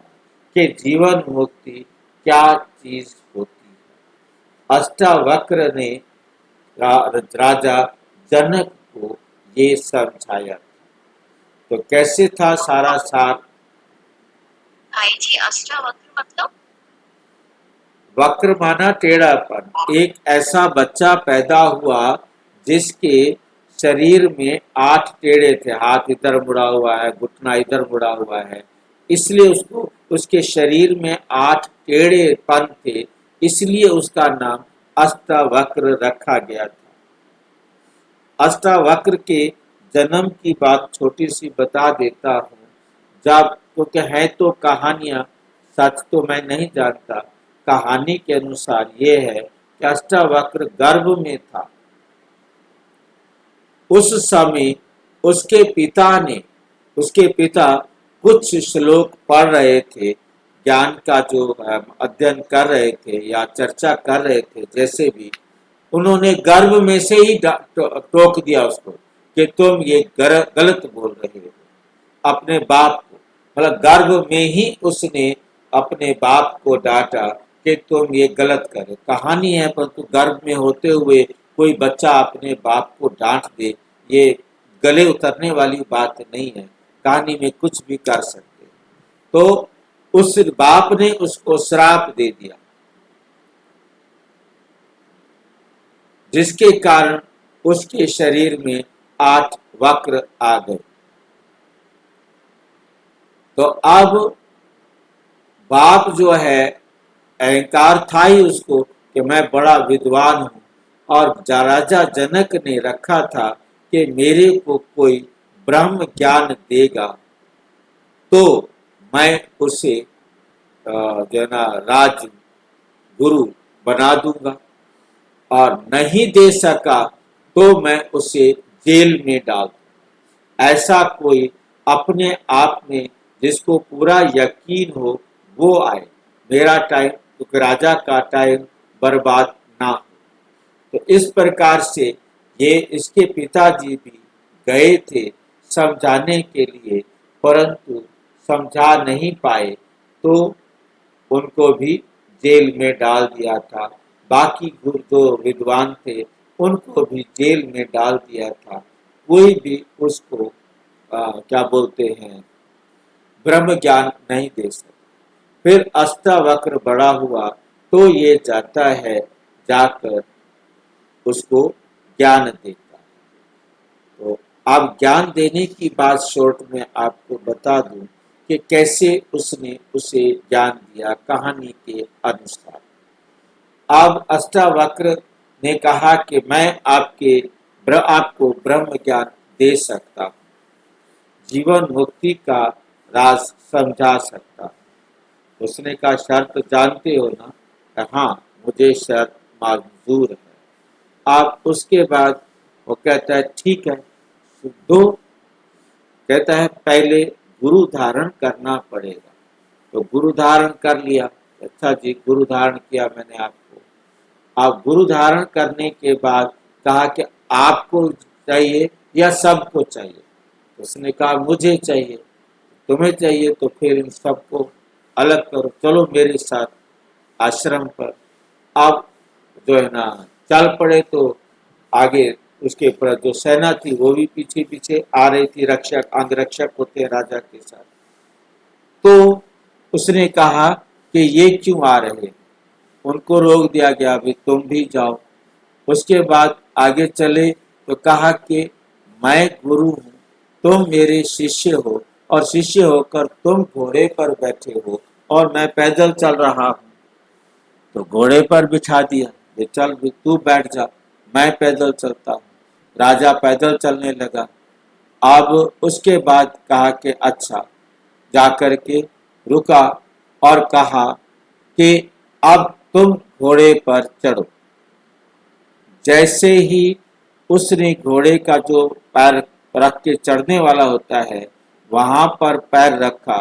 कि जीवन मुक्ति क्या चीज होती है। अष्टावक्र ने राजा जनक को ये समझाया। तो कैसे था सारा सार? भाई जी, अष्टावक्र मतलब? वक्र माना टेढ़ापन। एक ऐसा बच्चा पैदा हुआ जिसके शरीर में 8 टेढ़े थे, हाथ इधर मुड़ा हुआ है, घुटना इधर मुड़ा हुआ है, इसलिए उसको उसके शरीर में 8 टेढ़ेपन थे, इसलिए उसका नाम अष्टावक्र रखा गया था। अष्टावक्र के जन्म की बात छोटी सी बता देता हूँ, जब क्योंकि है तो कहानियां, सच तो मैं नहीं जानता। कहानी के अनुसार ये है कि अष्टावक्र गर्भ में था। उस समय उसके पिता कुछ श्लोक पढ़ रहे थे, ज्ञान का जो अध्ययन कर रहे थे या चर्चा कर रहे थे, जैसे भी उन्होंने गर्भ में से ही टोक दिया उसको कि तुम ये गलत बोल रहे हो अपने बाप को। मतलब गर्भ में ही उसने अपने बाप को डांटा कि तुम ये गलत करे। कहानी है, परंतु गर्भ में होते हुए कोई बच्चा अपने बाप को डांट दे, ये गले उतरने वाली बात नहीं है। कहानी में कुछ भी कर सकते। तो उस बाप ने उसको श्राप दे दिया, जिसके कारण उसके शरीर में 8 वक्र आ गए। तो अब बाप जो है, अहंकार था ही उसको कि मैं बड़ा विद्वान हूँ, और राजा जनक ने रखा था कि मेरे को कोई ब्रह्म ज्ञान देगा तो मैं उसे जो है ना राज गुरु बना दूंगा, और नहीं दे सका तो मैं उसे जेल में डाल दूंगा। ऐसा कोई अपने आप में जिसको पूरा यकीन हो वो आए, मेरा टाइम, क्योंकि राजा का टाइम बर्बाद ना हो। तो इस प्रकार से ये इसके पिताजी भी गए थे समझाने के लिए, परंतु समझा नहीं पाए, तो उनको भी जेल में डाल दिया था। बाकी गुरु जो विद्वान थे उनको भी जेल में डाल दिया था। कोई भी उसको क्या बोलते हैं, ब्रह्म ज्ञान नहीं दे सकते। फिर अष्टावक्र बड़ा हुआ तो ये जाता है, जाकर उसको ज्ञान देता है। तो अब ज्ञान देने की बात शॉर्ट में आपको बता दूं कि कैसे उसने उसे ज्ञान दिया कहानी के अनुसार। अब अष्टावक्र ने कहा कि मैं आपको ब्रह्म ज्ञान दे सकता हूँ, जीवन मुक्ति का राज समझा सकता हूँ। उसने कहा शर्त जानते हो ना? हाँ, मुझे शर्त मंजूर है। आप उसके बाद वो कहता है ठीक है दो। कहता है पहले गुरु धारण करना पड़ेगा। तो गुरु धारण कर लिया। अच्छा जी, गुरु धारण किया मैंने आपको। आप गुरु धारण करने के बाद कहा कि आपको चाहिए या सबको चाहिए? उसने कहा मुझे चाहिए। तुम्हें चाहिए तो फिर इन सबको अलग करो, चलो मेरे साथ आश्रम पर। अब जो है ना चल पड़े। तो आगे उसके ऊपर जो सेना थी वो भी पीछे पीछे आ रही थी, रक्षक अंगरक्षक होते हैं राजा के साथ। तो उसने कहा कि ये क्यों आ रहे हैं? उनको रोक दिया गया, अभी तुम भी जाओ। उसके बाद आगे चले तो कहा कि मैं गुरु हूँ, तुम मेरे शिष्य हो, और शिष्य होकर तुम घोड़े पर बैठे हो और मैं पैदल चल रहा हूँ। तो घोड़े पर बिठा दिया, ये चल भी तू बैठ जा, मैं पैदल चलता हूँ। राजा पैदल चलने लगा। अब उसके बाद कहा कि अच्छा, जाकर के रुका और कहा कि अब तुम घोड़े पर चढ़ो। जैसे ही उसने घोड़े का जो पैर रख के चढ़ने वाला होता है वहां पर पैर रखा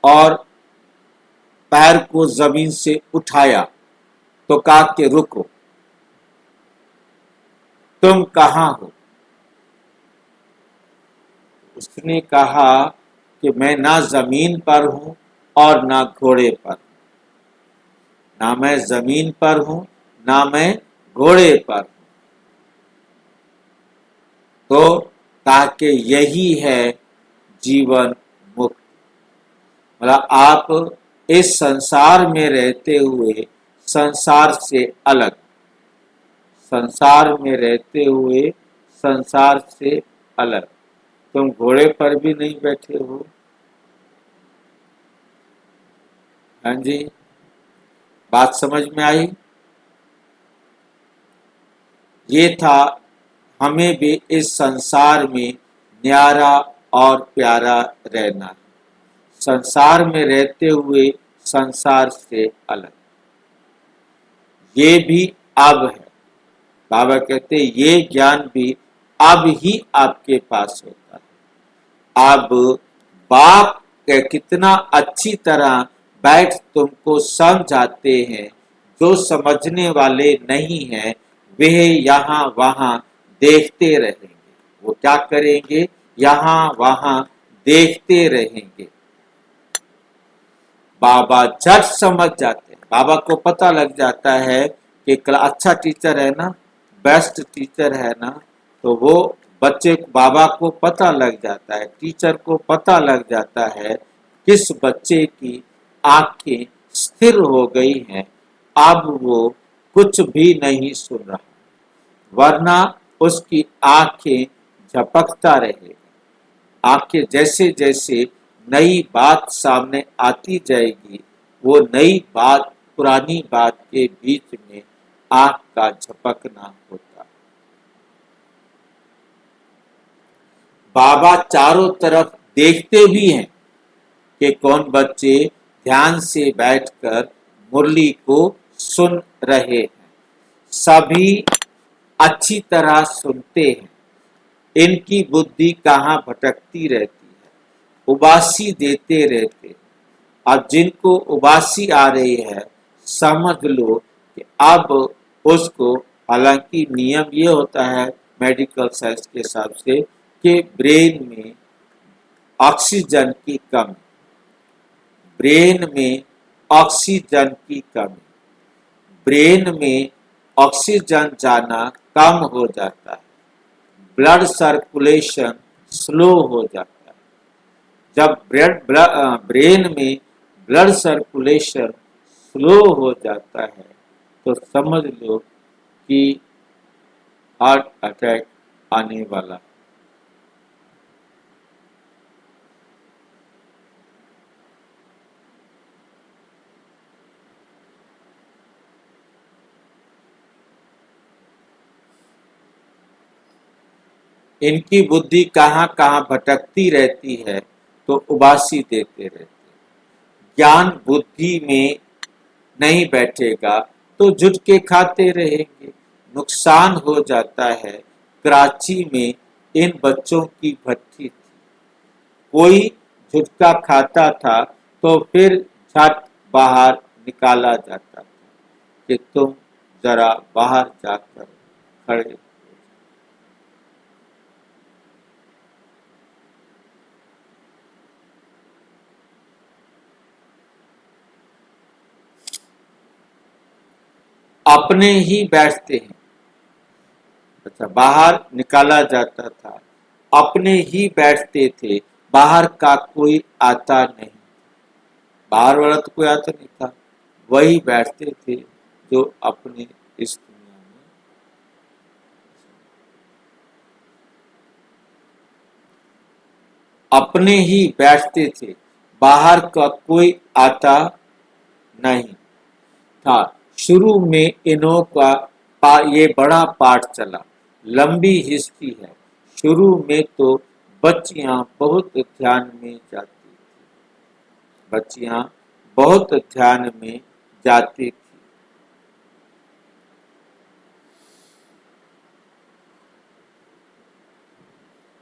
और पैर को जमीन से उठाया तो कहा कि रुको, तुम कहाँ हो? उसने कहा कि मैं ना जमीन पर हूं और ना घोड़े पर, ना मैं जमीन पर हूं ना मैं घोड़े पर। तो कहा कि यही है जीवन मुक्त। मतलब आप इस संसार में रहते हुए संसार से अलग, संसार में रहते हुए संसार से अलग। तुम घोड़े पर भी नहीं बैठे हो। हाँ जी, बात समझ में आई? ये था हमें भी इस संसार में न्यारा और प्यारा रहना, संसार में रहते हुए संसार से अलग। ये भी अब है। बाबा कहते ये ज्ञान भी अब ही आपके पास होता है। अब बाप के कितना अच्छी तरह बैठ तुमको समझाते हैं। जो समझने वाले नहीं हैं वे यहाँ वहाँ देखते रहेंगे। वो क्या करेंगे? यहाँ वहाँ देखते रहेंगे। बाबा झट समझ जाते हैं। बाबा को पता लग जाता है कि अच्छा टीचर है ना, बेस्ट टीचर है ना, तो वो बच्चे बाबा को पता लग जाता है, टीचर को पता लग जाता है किस बच्चे की आंखें स्थिर हो गई हैं। अब वो कुछ भी नहीं सुन रहा, वरना उसकी आंखें झपकता रहेगा। आंखें जैसे जैसे नई बात सामने आती जाएगी, वो नई बात पुरानी बात के बीच में आंख का झपकना होता। बाबा चारों तरफ देखते भी हैं कि कौन बच्चे ध्यान से बैठकर मुरली को सुन रहे हैं। सभी अच्छी तरह सुनते हैं। इनकी बुद्धि कहाँ भटकती रहती है, उबासी देते रहते हैं। अब जिनको उबासी आ रही है समझ लो कि अब उसको, हालांकि नियम ये होता है मेडिकल साइंस के हिसाब से कि ब्रेन में ऑक्सीजन की कमी, ब्रेन में ऑक्सीजन की कमी, ब्रेन में ऑक्सीजन जाना कम हो जाता है, ब्लड सर्कुलेशन स्लो हो जाता है। जब ब्रेन में ब्लड सर्कुलेशन स्लो हो जाता है तो समझ लो कि हार्ट अटैक आने वाला। इनकी बुद्धि कहाँ कहाँ भटकती रहती है तो उबासी देते रहते। ज्ञान बुद्धि में नहीं बैठेगा तो झुटके खाते रहेंगे, नुकसान हो जाता है। कराची में इन बच्चों की भट्टी थी, कोई झुटका खाता था तो फिर झट बाहर निकाला जाता था कि तुम जरा बाहर जाकर खड़े। अपने ही बैठते हैं। अच्छा, बाहर निकाला जाता था, अपने ही बैठते थे, बाहर का कोई आता नहीं, बाहर वाला तो कोई आता नहीं था, वही बैठते थे जो अपने इस दुनिया में अपने ही बैठते थे, बाहर का कोई आता नहीं था। शुरू में इन्हों का ये बड़ा पाठ चला, लंबी हिस्ट्री है। शुरू में तो बच्चियां बहुत ध्यान में जाती थी, बच्चियां बहुत ध्यान में जाती थी।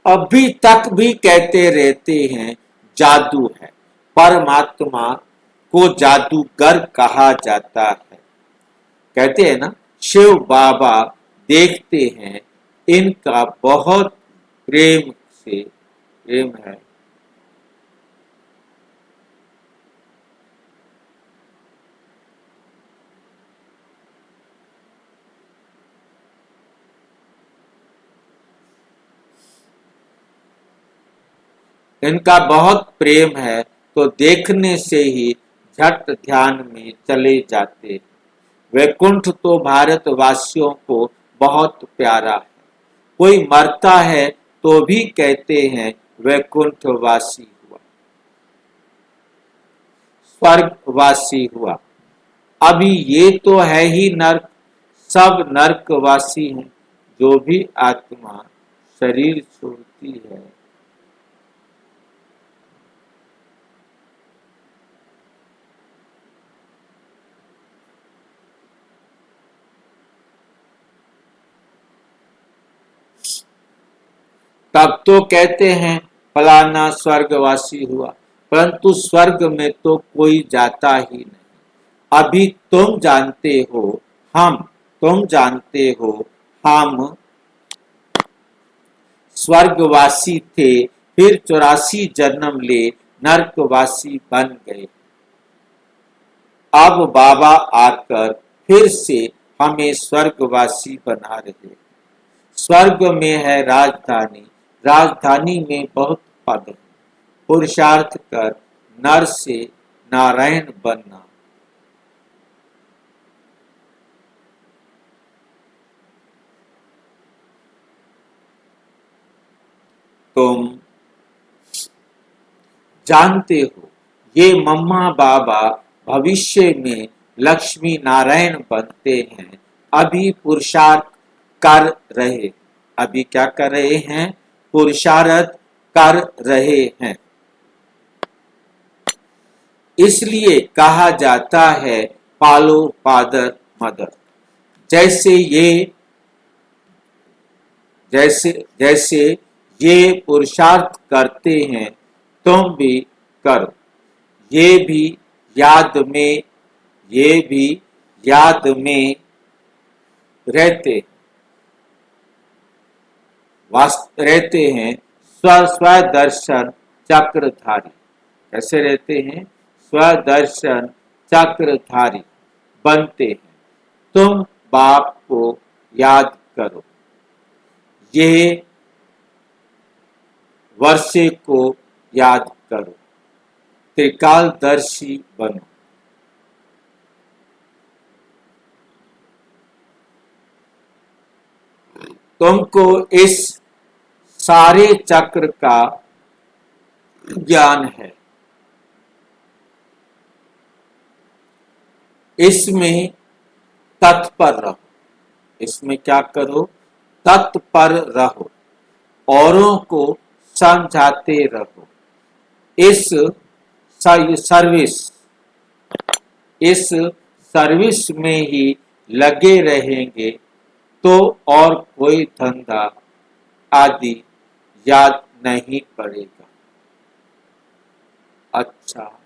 अभी तक भी कहते रहते हैं जादू है। परमात्मा को जादूगर कहा जाता है। कहते हैं ना, शिव बाबा देखते हैं, इनका बहुत प्रेम है। इनका बहुत प्रेम है, तो देखने से ही झट ध्यान में चले जाते। वैकुंठ तो भारतवासियों को बहुत प्यारा है। कोई मरता है तो भी कहते हैं वैकुंठवासी हुआ, स्वर्गवासी हुआ। अभी ये तो है ही नर्क, सब नर्कवासी हैं। जो भी आत्मा शरीर छोड़ती है, तब तो कहते हैं फलाना स्वर्गवासी हुआ, परंतु स्वर्ग में तो कोई जाता ही नहीं। अभी तुम जानते हो हम स्वर्गवासी थे, फिर 84 जन्म ले नरकवासी बन गए। अब बाबा आकर फिर से हमें स्वर्गवासी बना रहे। स्वर्ग में है राजधानी, राजधानी में बहुत पद है। पुरुषार्थ कर नर से नारायण बनना। तुम जानते हो ये मम्मा बाबा भविष्य में लक्ष्मी नारायण बनते हैं। अभी पुरुषार्थ कर रहे, अभी क्या कर रहे हैं? पुरुषार्थ कर रहे हैं। इसलिए कहा जाता है पालो फादर मदर। जैसे जैसे ये पुरुषार्थ करते हैं, तुम भी करो। ये भी याद में रहते रहते हैं स्वदर्शन चक्रधारी। कैसे रहते हैं? स्वदर्शन चक्रधारी बनते हैं। तुम बाप को याद करो, ये वर्षे को याद करो, त्रिकालदर्शी बनो। तुमको इस सारे चक्र का ज्ञान है। इसमें तत्पर रहो। इसमें क्या करो? तत्पर रहो, औरों को समझाते रहो। इस सर्विस में ही लगे रहेंगे तो और कोई धंधा आदि याद नहीं पड़ेगा। अच्छा,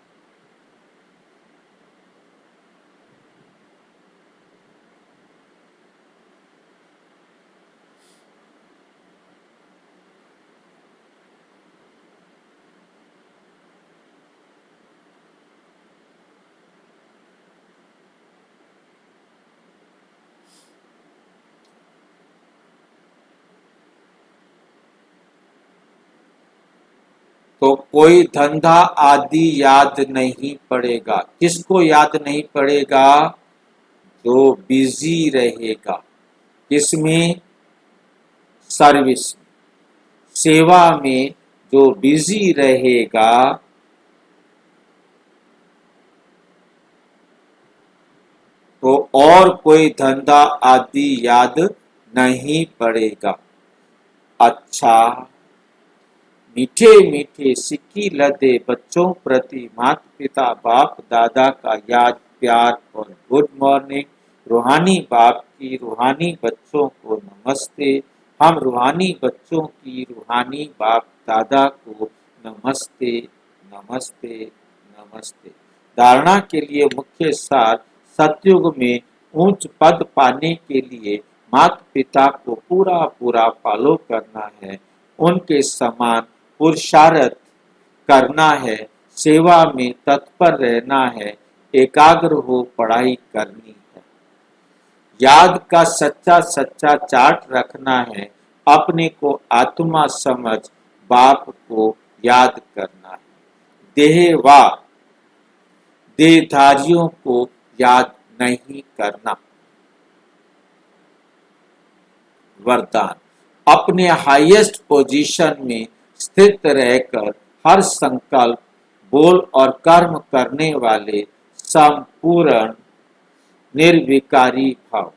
तो कोई धंधा आदि याद नहीं पड़ेगा। किसको याद नहीं पड़ेगा? जो बिजी रहेगा, किसमें? सर्विस, सेवा में जो बिजी रहेगा तो और कोई धंधा आदि याद नहीं पड़ेगा। अच्छा, मीठे मीठे सिक्की लदे बच्चों प्रति माता पिता बाप दादा का याद प्यार और गुड मॉर्निंग। रूहानी बाप की रूहानी बच्चों को नमस्ते। हम रूहानी बच्चों की रूहानी बाप दादा को नमस्ते नमस्ते नमस्ते। धारणा के लिए मुख्य सार, सतयुग में उच्च पद पाने के लिए माता पिता को पूरा पूरा फॉलो करना है, उनके समान पुरुषार्थ करना है, सेवा में तत्पर रहना है, एकाग्र हो पढ़ाई करनी है, याद का सच्चा सच्चा चार्ट रखना है, अपने को आत्मा समझ बाप को याद करना है, देहधारियों को याद नहीं करना। वरदान, अपने हाईएस्ट पोजीशन में स्थित रहकर हर संकल्प, बोल और कर्म करने वाले संपूर्ण निर्विकारी भाव।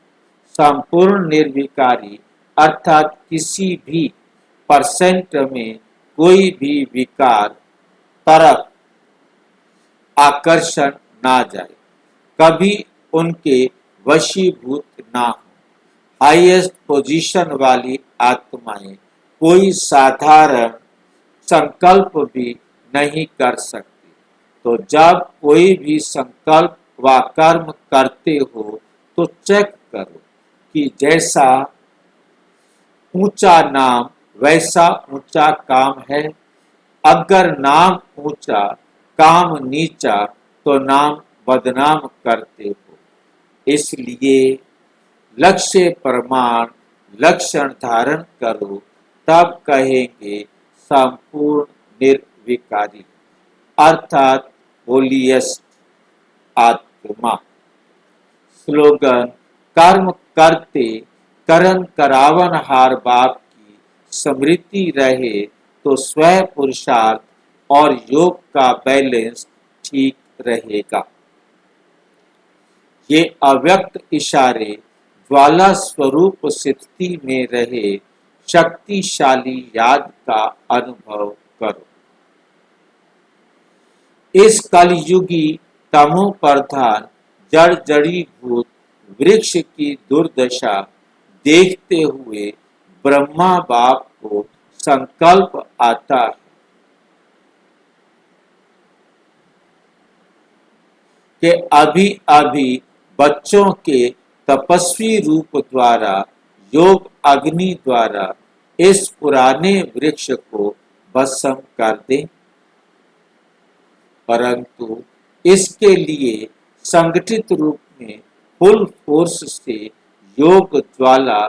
संपूर्ण निर्विकारी अर्थात किसी भी परसेंट में कोई भी विकार तरफ आकर्षण ना जाए, कभी उनके वशीभूत ना हो। हाईएस्ट पोजीशन वाली आत्माएं कोई साधारण संकल्प भी नहीं कर सकती। तो जब कोई भी संकल्प व कर्म करते हो तो चेक करो कि जैसा ऊंचा नाम वैसा ऊंचा काम है। अगर नाम ऊंचा काम नीचा तो नाम बदनाम करते हो। इसलिए लक्ष्य प्रमाण लक्षण धारण करो, तब कहेंगे संपूर्ण निर्विकारी अर्थात होलीएस्ट आत्मा। स्लोगन, कर्म करते करण करावन हार बाप की स्मृति रहे तो स्वयं पुरुषार्थ और योग का बैलेंस ठीक रहेगा। ये अव्यक्त इशारे ज्वाला स्वरूप स्थिति में रहे शक्तिशाली याद का अनुभव करो। इस कलयुगी तमो प्रधान जड़ जड़ीभूत वृक्ष की दुर्दशा देखते हुए ब्रह्मा बाप को संकल्प आता है कि अभी अभी बच्चों के तपस्वी रूप द्वारा योग अग्नि द्वारा इस पुराने वृक्ष को भस्म कर दें, परंतु इसके लिए संगठित रूप में फुल फोर्स से योग ज्वाला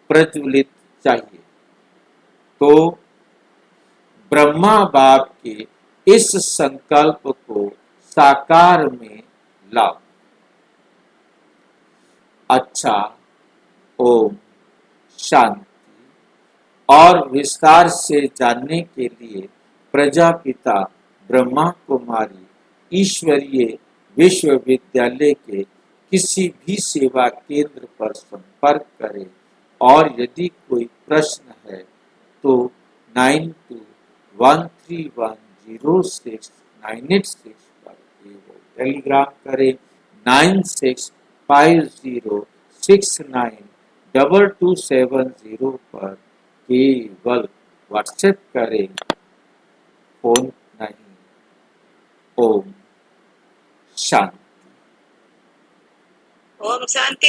प्रज्वलित चाहिए। तो ब्रह्मा बाप के इस संकल्प को साकार में लाओ। अच्छा, ओम शांति। और विस्तार से जानने के लिए प्रजापिता ब्रह्मा कुमारी ईश्वरीय विश्वविद्यालय के किसी भी सेवा केंद्र पर संपर्क करें, और यदि कोई प्रश्न है तो 9213106986 पर टेलीग्राम करें, 9650692270 पर केवल व्हाट्सएप करें, फोन नहीं। ओम शांति। ओम शांति।